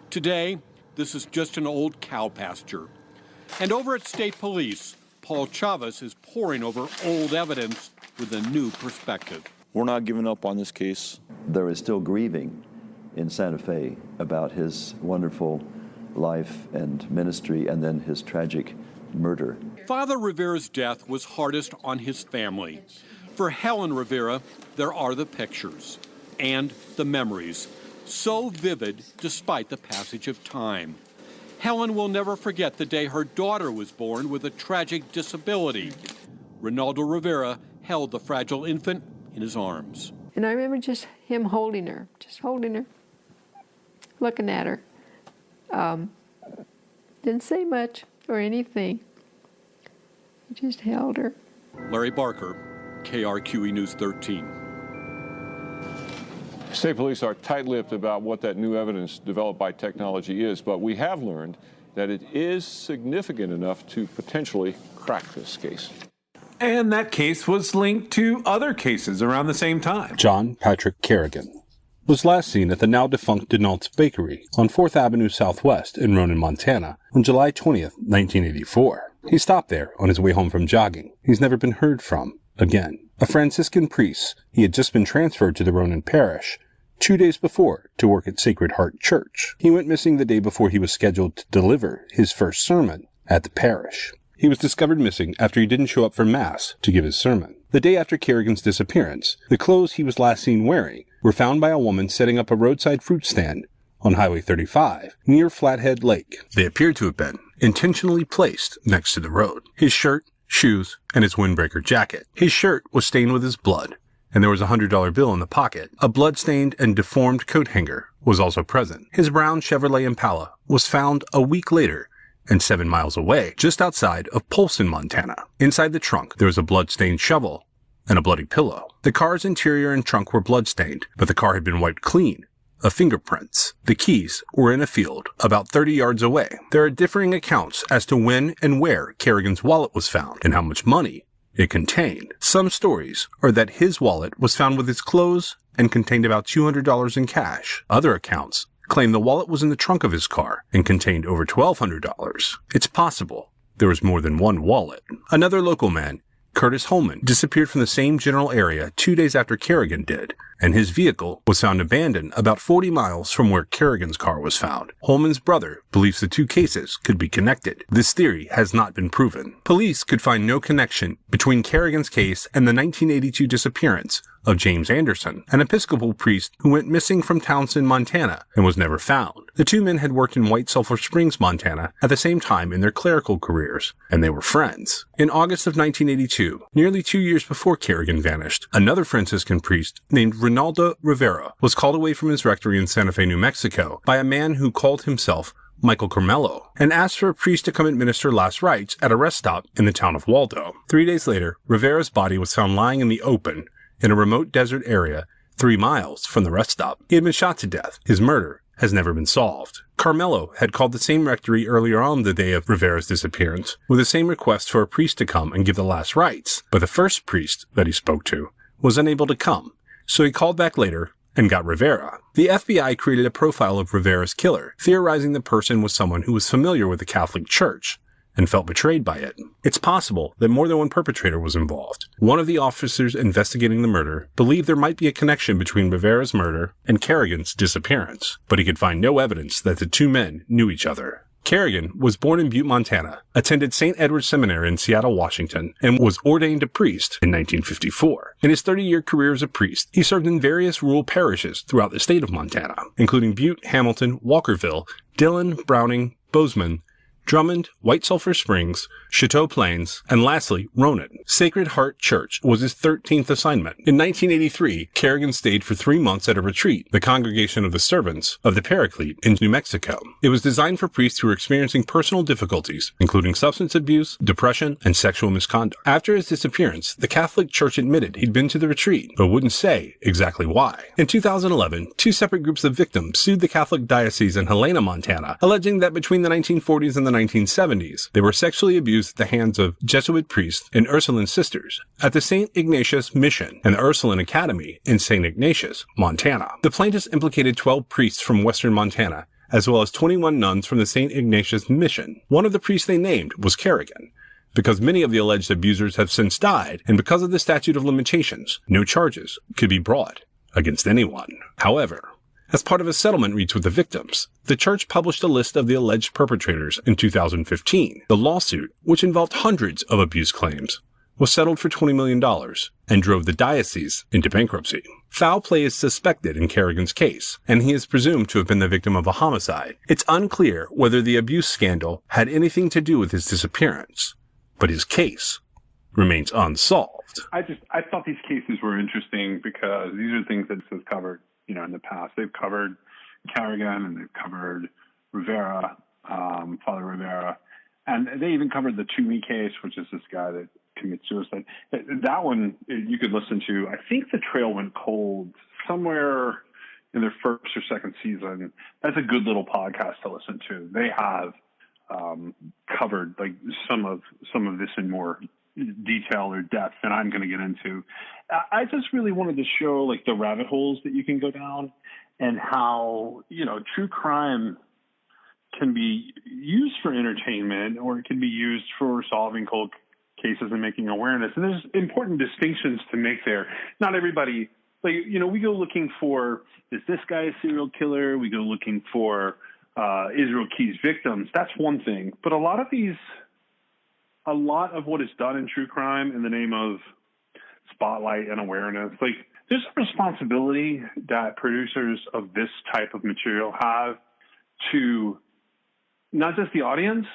Today, this is just an old cow pasture. And over at State Police, Paul Chavez is poring over old evidence with a new perspective. We're not giving up on this case. There is still grieving in Santa Fe about his wonderful life and ministry and then his tragic murder. Father Rivera's death was hardest on his family. For Helen Rivera, there are the pictures and the memories, so vivid despite the passage of time. Helen will never forget the day her daughter was born with a tragic disability. Reynaldo Rivera held the fragile infant in his arms. And I remember just him holding her, looking at her. Didn't say much or anything. He just held her. Larry Barker, KRQE News 13. State police are tight-lipped about what that new evidence developed by technology is, but we have learned that it is significant enough to potentially crack this case. And that case was linked to other cases around the same time. John Patrick Kerrigan was last seen at the now-defunct Denault's Bakery on 4th Avenue Southwest in Ronan, Montana on July 20th, 1984. He stopped there on his way home from jogging. He's never been heard from again. A Franciscan priest, he had just been transferred to the Ronan parish 2 days before to work at Sacred Heart Church. He went missing the day before he was scheduled to deliver his first sermon at the parish. He was discovered missing after he didn't show up for Mass to give his sermon. The day after Kerrigan's disappearance, the clothes he was last seen wearing were found by a woman setting up a roadside fruit stand on Highway 35 near Flathead Lake. They appeared to have been intentionally placed next to the road. His shirt, shoes, and his windbreaker jacket. His shirt was stained with his blood, and there was a $100 bill in the pocket. A blood-stained and deformed coat hanger was also present. His brown Chevrolet Impala was found a week later and 7 miles away, just outside of Polson, Montana. Inside the trunk, there was a blood-stained shovel and a bloody pillow. The car's interior and trunk were blood-stained, but the car had been wiped clean of fingerprints. The keys were in a field about 30 yards away. There are differing accounts as to when and where Kerrigan's wallet was found and how much money it contained. Some stories are that his wallet was found with his clothes and contained about $200 in cash. Other accounts claim the wallet was in the trunk of his car and contained over $1,200. It's possible there was more than one wallet. Another local man, Curtis Holman, disappeared from the same general area 2 days after Kerrigan did, and his vehicle was found abandoned about 40 miles from where Kerrigan's car was found. Holman's brother believes the two cases could be connected. This theory has not been proven. Police could find no connection between Kerrigan's case and the 1982 disappearance of James Anderson, an Episcopal priest who went missing from Townsend, Montana, and was never found. The two men had worked in White Sulphur Springs, Montana, at the same time in their clerical careers, and they were friends. In August of 1982, nearly 2 years before Kerrigan vanished, another Franciscan priest named Reynaldo Rivera was called away from his rectory in Santa Fe, New Mexico, by a man who called himself Michael Carmelo, and asked for a priest to come administer last rites at a rest stop in the town of Waldo. 3 days later, Rivera's body was found lying in the open in a remote desert area 3 miles from the rest stop. He had been shot to death. His murder has never been solved. Carmelo had called the same rectory earlier on the day of Rivera's disappearance with the same request for a priest to come and give the last rites, but the first priest that he spoke to was unable to come, so he called back later and got Rivera. The FBI created a profile of Rivera's killer, theorizing the person was someone who was familiar with the Catholic Church and felt betrayed by it. It's possible that more than one perpetrator was involved. One of the officers investigating the murder believed there might be a connection between Rivera's murder and Kerrigan's disappearance, but he could find no evidence that the two men knew each other. Kerrigan was born in Butte, Montana, attended St. Edward's Seminary in Seattle, Washington, and was ordained a priest in 1954. In his 30-year career as a priest, he served in various rural parishes throughout the state of Montana, including Butte, Hamilton, Walkerville, Dillon, Browning, Bozeman, Drummond, White Sulphur Springs, Chateau Plains, and lastly, Ronan. Sacred Heart Church was his 13th assignment. In 1983, Kerrigan stayed for 3 months at a retreat, the Congregation of the Servants of the Paraclete in New Mexico. It was designed for priests who were experiencing personal difficulties, including substance abuse, depression, and sexual misconduct. After his disappearance, the Catholic Church admitted he'd been to the retreat, but wouldn't say exactly why. In 2011, 2 separate groups of victims sued the Catholic Diocese in Helena, Montana, alleging that between the 1940s and the 1970s, they were sexually abused at the hands of Jesuit priests and Ursuline sisters at the St. Ignatius Mission and the Ursuline Academy in St. Ignatius, Montana. The plaintiffs implicated 12 priests from western Montana, as well as 21 nuns from the St. Ignatius Mission. One of the priests they named was Kerrigan. Because many of the alleged abusers have since died, and because of the statute of limitations, no charges could be brought against anyone. However, as part of a settlement reached with the victims, the church published a list of the alleged perpetrators in 2015. The lawsuit, which involved hundreds of abuse claims, was settled for $20 million and drove the diocese into bankruptcy. Foul play is suspected in Kerrigan's case, and he is presumed to have been the victim of a homicide. It's unclear whether the abuse scandal had anything to do with his disappearance, but his case remains unsolved. I thought these cases were interesting because these are things that have covered, in the past. They've covered Kerrigan and they've covered Rivera, Father Rivera, and they even covered the Toomey case, which is this guy that commits suicide. That one you could listen to. I think the trail went cold somewhere in their first or second season. That's a good little podcast to listen to. They have covered like some of this in more detail or depth than I'm going to get into. I just really wanted to show like the rabbit holes that you can go down and how, true crime can be used for entertainment or it can be used for solving cold cases and making awareness. And there's important distinctions to make there. Not everybody, we go looking for, is this guy a serial killer? We go looking for Israel Keyes victims. That's one thing. But a lot of what is done in true crime in the name of spotlight and awareness, there's a responsibility that producers of this type of material have to not just the audience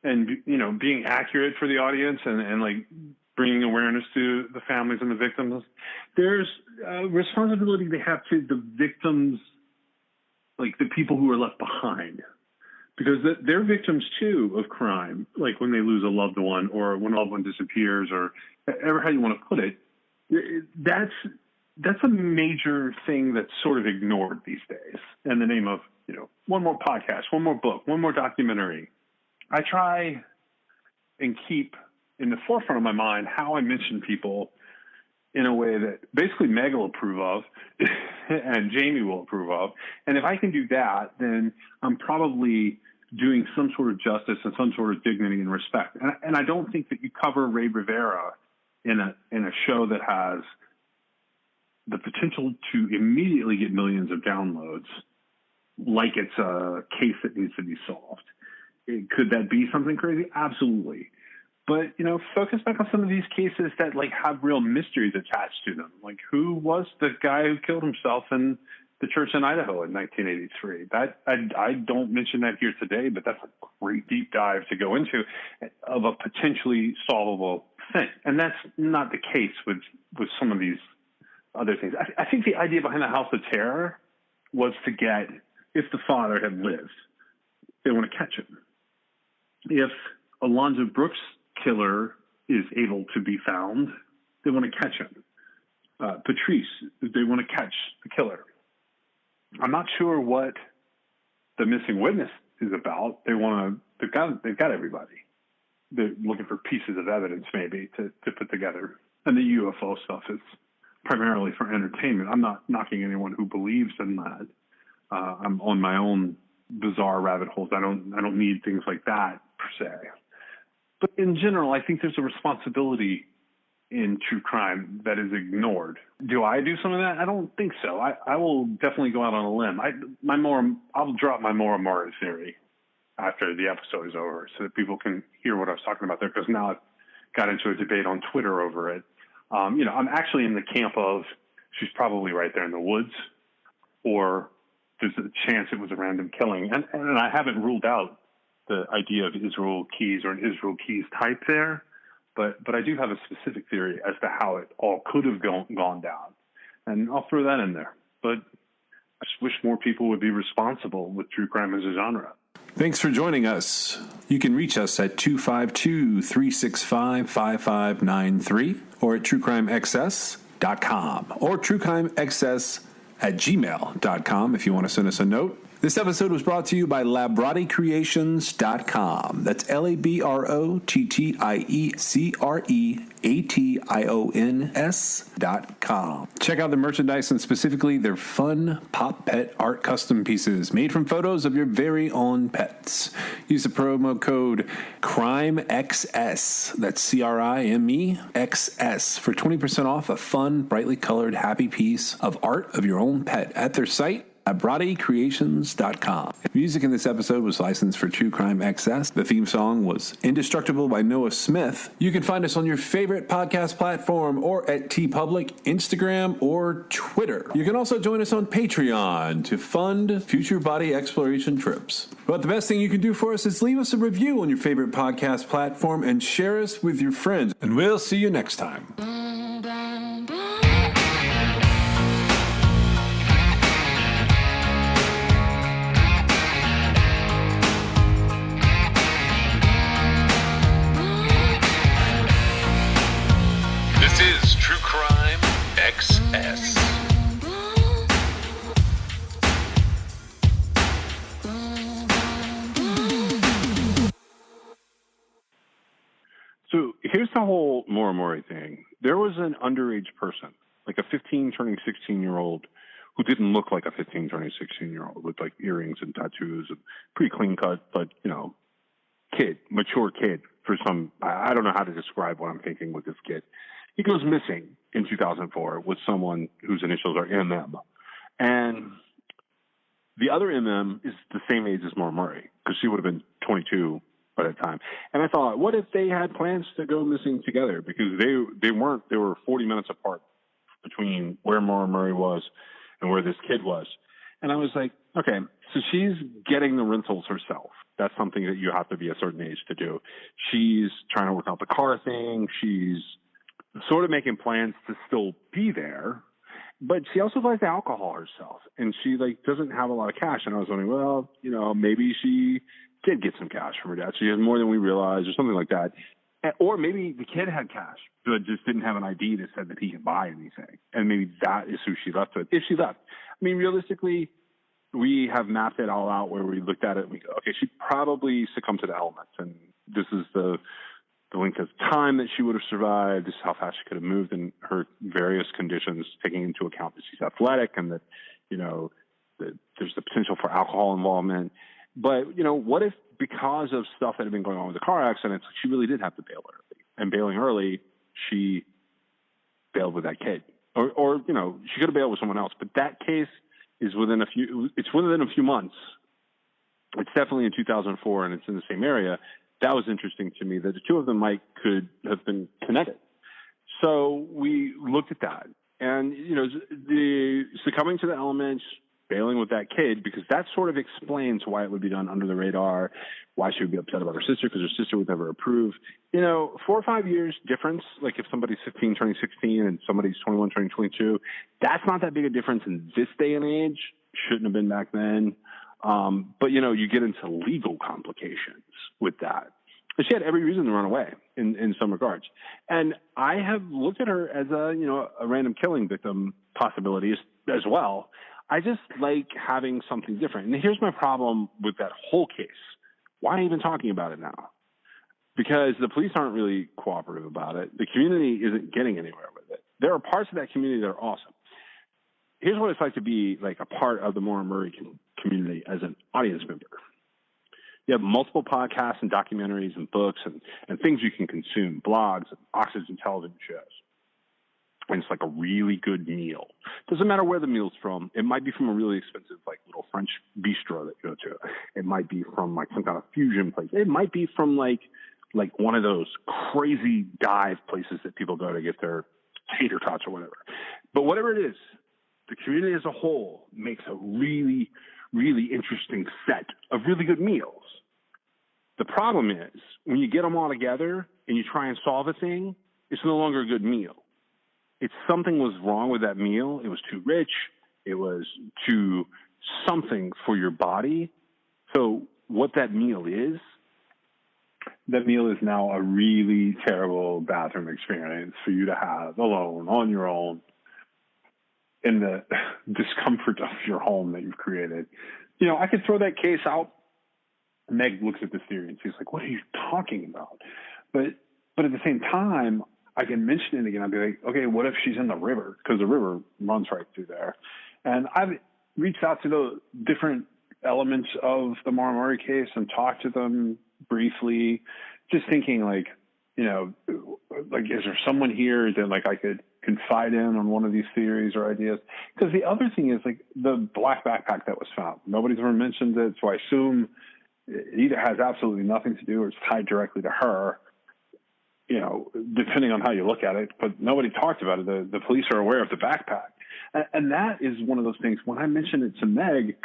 and, being accurate for the audience and bringing awareness to the families and the victims. There's a responsibility they have to the victims, the people who are left behind, because they're victims too of crime, like when they lose a loved one or when a loved one disappears or ever how you want to put it. That's a major thing that's sort of ignored these days in the name of, one more podcast, one more book, one more documentary. I try and keep in the forefront of my mind how I mention people in a way that basically Meg will approve of and Jamie will approve of. And if I can do that, then I'm probably doing some sort of justice and some sort of dignity and respect. And I don't think that you cover Ray Rivera in a show that has the potential to immediately get millions of downloads like it's a case that needs to be solved. Could that be something crazy? Absolutely. But, focus back on some of these cases that have real mysteries attached to them. Who was the guy who killed himself in the church in Idaho in 1983? I don't mention that here today, but that's a great deep dive to go into of a potentially solvable thing. And that's not the case with some of these other things. I think the idea behind the House of Terror was to get, if the father had lived, they want to catch him. If Alonzo Brooks' killer is able to be found, they want to catch him. Patrice, they want to catch the killer. I'm not sure what the missing witness is about. They've got everybody. They're looking for pieces of evidence maybe to put together. And the UFO stuff is primarily for entertainment. I'm not knocking anyone who believes in that. I'm on my own bizarre rabbit holes. I don't need things like that per se. But in general, I think there's a responsibility in true crime that is ignored. Do I do some of that? I don't think so. I will definitely go out on a limb. I'll drop my Maura theory after the episode is over so that people can hear what I was talking about there, because now I've got into a debate on Twitter over it. I'm actually in the camp of she's probably right there in the woods, or there's a chance it was a random killing. And I haven't ruled out the idea of Israel Keyes or an Israel Keyes type there, but I do have a specific theory as to how it all could have gone down. And I'll throw that in there. But I just wish more people would be responsible with true crime as a genre. Thanks for joining us. You can reach us at 252-365-5593 or at truecrimexcess.com or truecrimexcess@gmail.com if you want to send us a note. This episode was brought to you by LabrottieCreations.com. That's LabrottieCreations.com. Check out the merchandise and specifically their fun pop pet art custom pieces made from photos of your very own pets. Use the promo code CRIMEXS, that's CRIMEXS, for 20% off a fun, brightly colored, happy piece of art of your own pet at their site, LabrottieCreations.com. Music in this episode was licensed for True Crime XS. The theme song was Indestructible by Noah Smith. You can find us on your favorite podcast platform or at TeePublic, Instagram, or Twitter. You can also join us on Patreon to fund future body exploration trips. But the best thing you can do for us is leave us a review on your favorite podcast platform and share us with your friends. And we'll see you next time. This is True Crime XS. So here's the whole Maura Murray thing. There was an underage person, like a 15 turning 16-year-old, who didn't look like a 15 turning 16-year-old with like earrings and tattoos and pretty clean cut, but mature kid for some, I don't know how to describe what I'm thinking with this kid. He goes missing in 2004 with someone whose initials are MM. And the other MM is the same age as Maura Murray, because she would have been 22 by that time. And I thought, what if they had plans to go missing together? Because they weren't, they were 40 minutes apart between where Maura Murray was and where this kid was. And I was like, okay, so she's getting the rentals herself. That's something that you have to be a certain age to do. She's trying to work out the car thing. She's sort of making plans to still be there, but she also buys the alcohol herself, and she doesn't have a lot of cash. And I was wondering, well, maybe she did get some cash from her dad. She has more than we realized, or something like that. Or maybe the kid had cash, but just didn't have an ID that said that he could buy anything. And maybe that is who she left with, if she left. I mean, realistically, we have mapped it all out where we looked at it and we go, okay, she probably succumbed to the elements. And this is the length of time that she would have survived. This is how fast she could have moved in her various conditions, taking into account that she's athletic and that, that there's the potential for alcohol involvement. But, what if because of stuff that had been going on with the car accidents, she really did have to bail early? And bailing early, she bailed with that kid. Or she could have bailed with someone else. But that case is within a few months. It's definitely in 2004, and it's in the same area. That was interesting to me, that the two of them could have been connected. So we looked at that. And, the succumbing to the elements, bailing with that kid, because that sort of explains why it would be done under the radar, why she would be upset about her sister, because her sister would never approve. 4 or 5 years difference, like if somebody's 15 turning 16 and somebody's 21 turning 22, that's not that big a difference in this day and age. Shouldn't have been back then. But, you get into legal complications with that. And she had every reason to run away in some regards. And I have looked at her as a random killing victim possibility as well. I just like having something different. And here's my problem with that whole case. Why even talking about it now? Because the police aren't really cooperative about it. The community isn't getting anywhere with it. There are parts of that community that are awesome. Here's what it's like to be like a part of the Maura Murray community as an audience member. You have multiple podcasts and documentaries and books and things you can consume, blogs, and Oxygen television shows. And it's like a really good meal. Doesn't matter where the meal's from. It might be from a really expensive, little French bistro that you go to. It might be from some kind of fusion place. It might be from like one of those crazy dive places that people go to get their tater tots or whatever. But whatever it is, the community as a whole makes a really, really interesting set of really good meals. The problem is when you get them all together and you try and solve a thing, it's no longer a good meal. It's something was wrong with that meal. It was too rich. It was too something for your body. So what that meal is now a really terrible bathroom experience for you to have alone, on your own, in the discomfort of your home that you've created. I could throw that case out. Meg looks at this theory and she's like, what are you talking about? But at the same time, I can mention it again. I'd be like, okay, what if she's in the river? Because the river runs right through there. And I've reached out to the different elements of the Maura Murray case and talked to them briefly, just thinking is there someone here that I could confide in on one of these theories or ideas? Because the other thing is the black backpack that was found. Nobody's ever mentioned it, so I assume it either has absolutely nothing to do or it's tied directly to her, depending on how you look at it. But nobody talked about it. The police are aware of the backpack. And that is one of those things, when I mention it to Meg,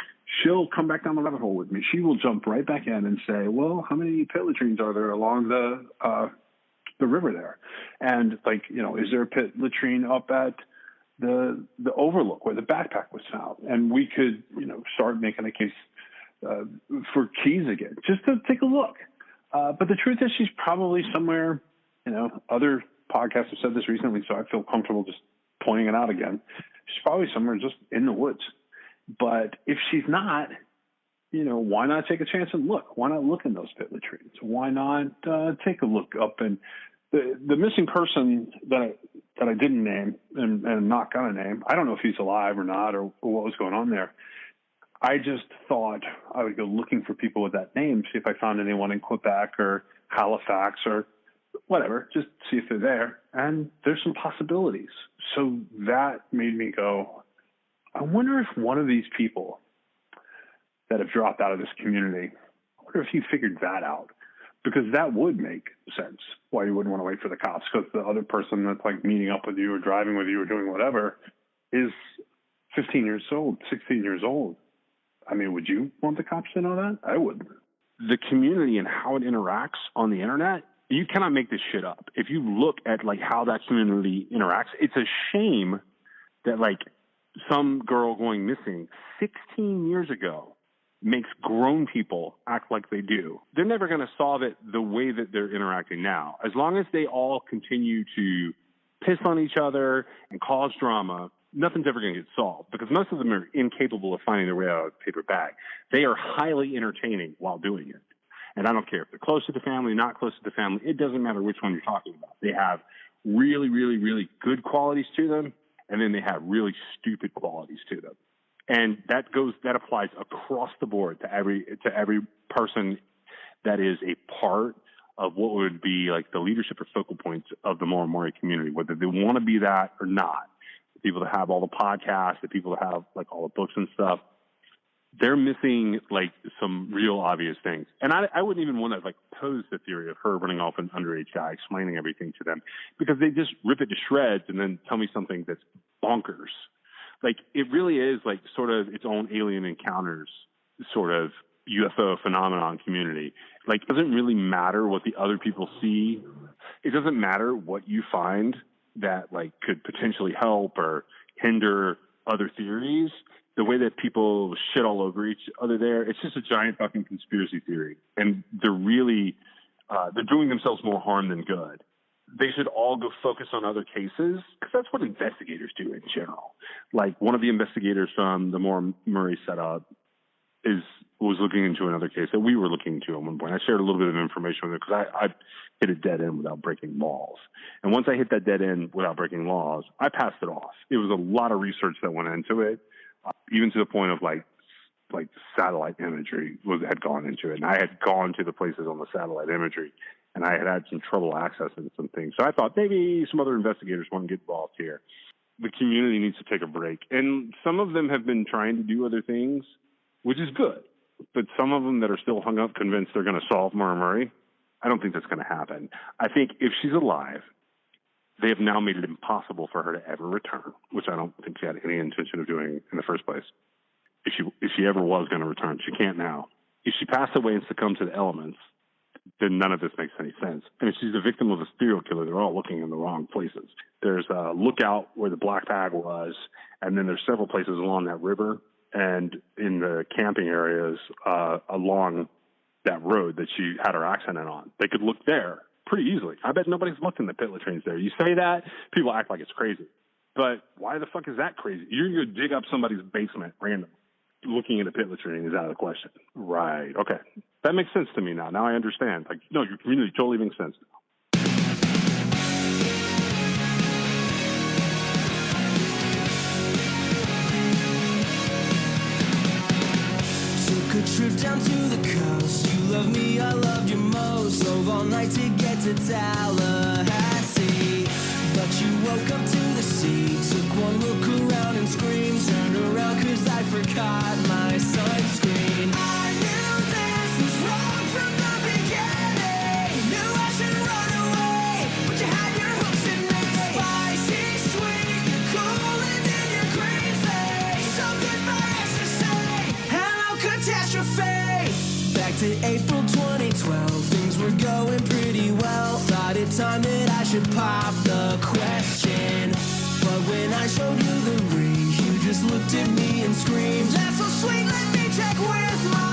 she'll come back down the rabbit hole with me. She will jump right back in and say, well, how many pit latrines are there along the river there? And is there a pit latrine up at the overlook where the backpack was found? And we could, start making a case for keys again, just to take a look. But the truth is she's probably somewhere, other podcasts have said this recently, so I feel comfortable just pointing it out again. She's probably somewhere just in the woods. But if she's not, why not take a chance and look? Why not look in those pit latrines? Why not take a look up and The missing person that I didn't name and I'm not going to name, I don't know if he's alive or not or what was going on there. I just thought I would go looking for people with that name, see if I found anyone in Quebec or Halifax or whatever, just see if they're there. And there's some possibilities. So that made me go, I wonder if one of these people that have dropped out of this community, I wonder if he figured that out. Because that would make sense why you wouldn't want to wait for the cops, because the other person that's like meeting up with you or driving with you or doing whatever is 15 years old, 16 years old. I mean, would you want the cops to know that? I wouldn't. The community and how it interacts on the internet, you cannot make this shit up. If you look at like how that community interacts, it's a shame that like some girl going missing 16 years ago makes grown people act like they do. They're never going to solve it the way that they're interacting now. As long as they all continue to piss on each other and cause drama, nothing's ever going to get solved, because most of them are incapable of finding their way out of a paper bag. They are highly entertaining while doing it. And I don't care if they're close to the family, not close to the family. It doesn't matter which one you're talking about. They have really, really, really good qualities to them, and then they have really stupid qualities to them. And that applies across the board to every person that is a part of what would be like the leadership or focal points of the Maura and Maura community, whether they want to be that or not. The people that have all the podcasts, the people that have like all the books and stuff, they're missing like some real obvious things. And I wouldn't even want to like pose the theory of her running off an underage guy explaining everything to them, because they just rip it to shreds and then tell me something that's bonkers. Like, it really is like sort of its own alien encounters sort of UFO phenomenon community. Like, it doesn't really matter what the other people see. It doesn't matter what you find that like could potentially help or hinder other theories. The way that people shit all over each other there, it's just a giant fucking conspiracy theory. And they're really, they're doing themselves more harm than good. They should all go focus on other cases, because that's what investigators do in general. Like, one of the investigators from the Maura Murray setup was looking into another case that we were looking into at one point. I shared a little bit of information with her because I hit a dead end without breaking laws. And once I hit that dead end without breaking laws, I passed it off. It was a lot of research that went into it, even to the point of like satellite imagery had gone into it. And I had gone to the places on the satellite imagery, and I had some trouble accessing some things. So I thought maybe some other investigators want to get involved here. The community needs to take a break. And some of them have been trying to do other things, which is good. But some of them that are still hung up, convinced they're going to solve Maura Murray, I don't think that's going to happen. I think if she's alive, they have now made it impossible for her to ever return, which I don't think she had any intention of doing in the first place. If she ever was going to return, she can't now. If she passed away and succumbed to the elements, then none of this makes any sense. And if she's the victim of a serial killer, they're all looking in the wrong places. There's a lookout where the black bag was, and then there's several places along that river and in the camping areas along that road that she had her accident on. They could look there pretty easily. I bet nobody's looked in the pit latrines there. You say that, people act like it's crazy. But why the fuck is that crazy? You're going to dig up somebody's basement random. Looking at a pit latrine is out of the question. Right. Okay. That makes sense to me now. Now I understand. Like, no, your community totally makes sense now. Took a trip down to the coast. You love me, I loved you most. Drove all night to get to Tallahassee, but you woke up to the sea. Took one look around and screamed. Turned around 'cause I forgot my sunscreen. I knew this was wrong from the beginning. Knew I should run away, but you had your hooks in me. Spicy, sweet, you're cool and then you're crazy. So goodbye, ecstasy. Hello, catastrophe. Back to April 2012. Things were going pretty well. Thought it time that I should pop the question. But when I showed you the ring, you just looked at me and screamed, "That's so sweet, let me check with my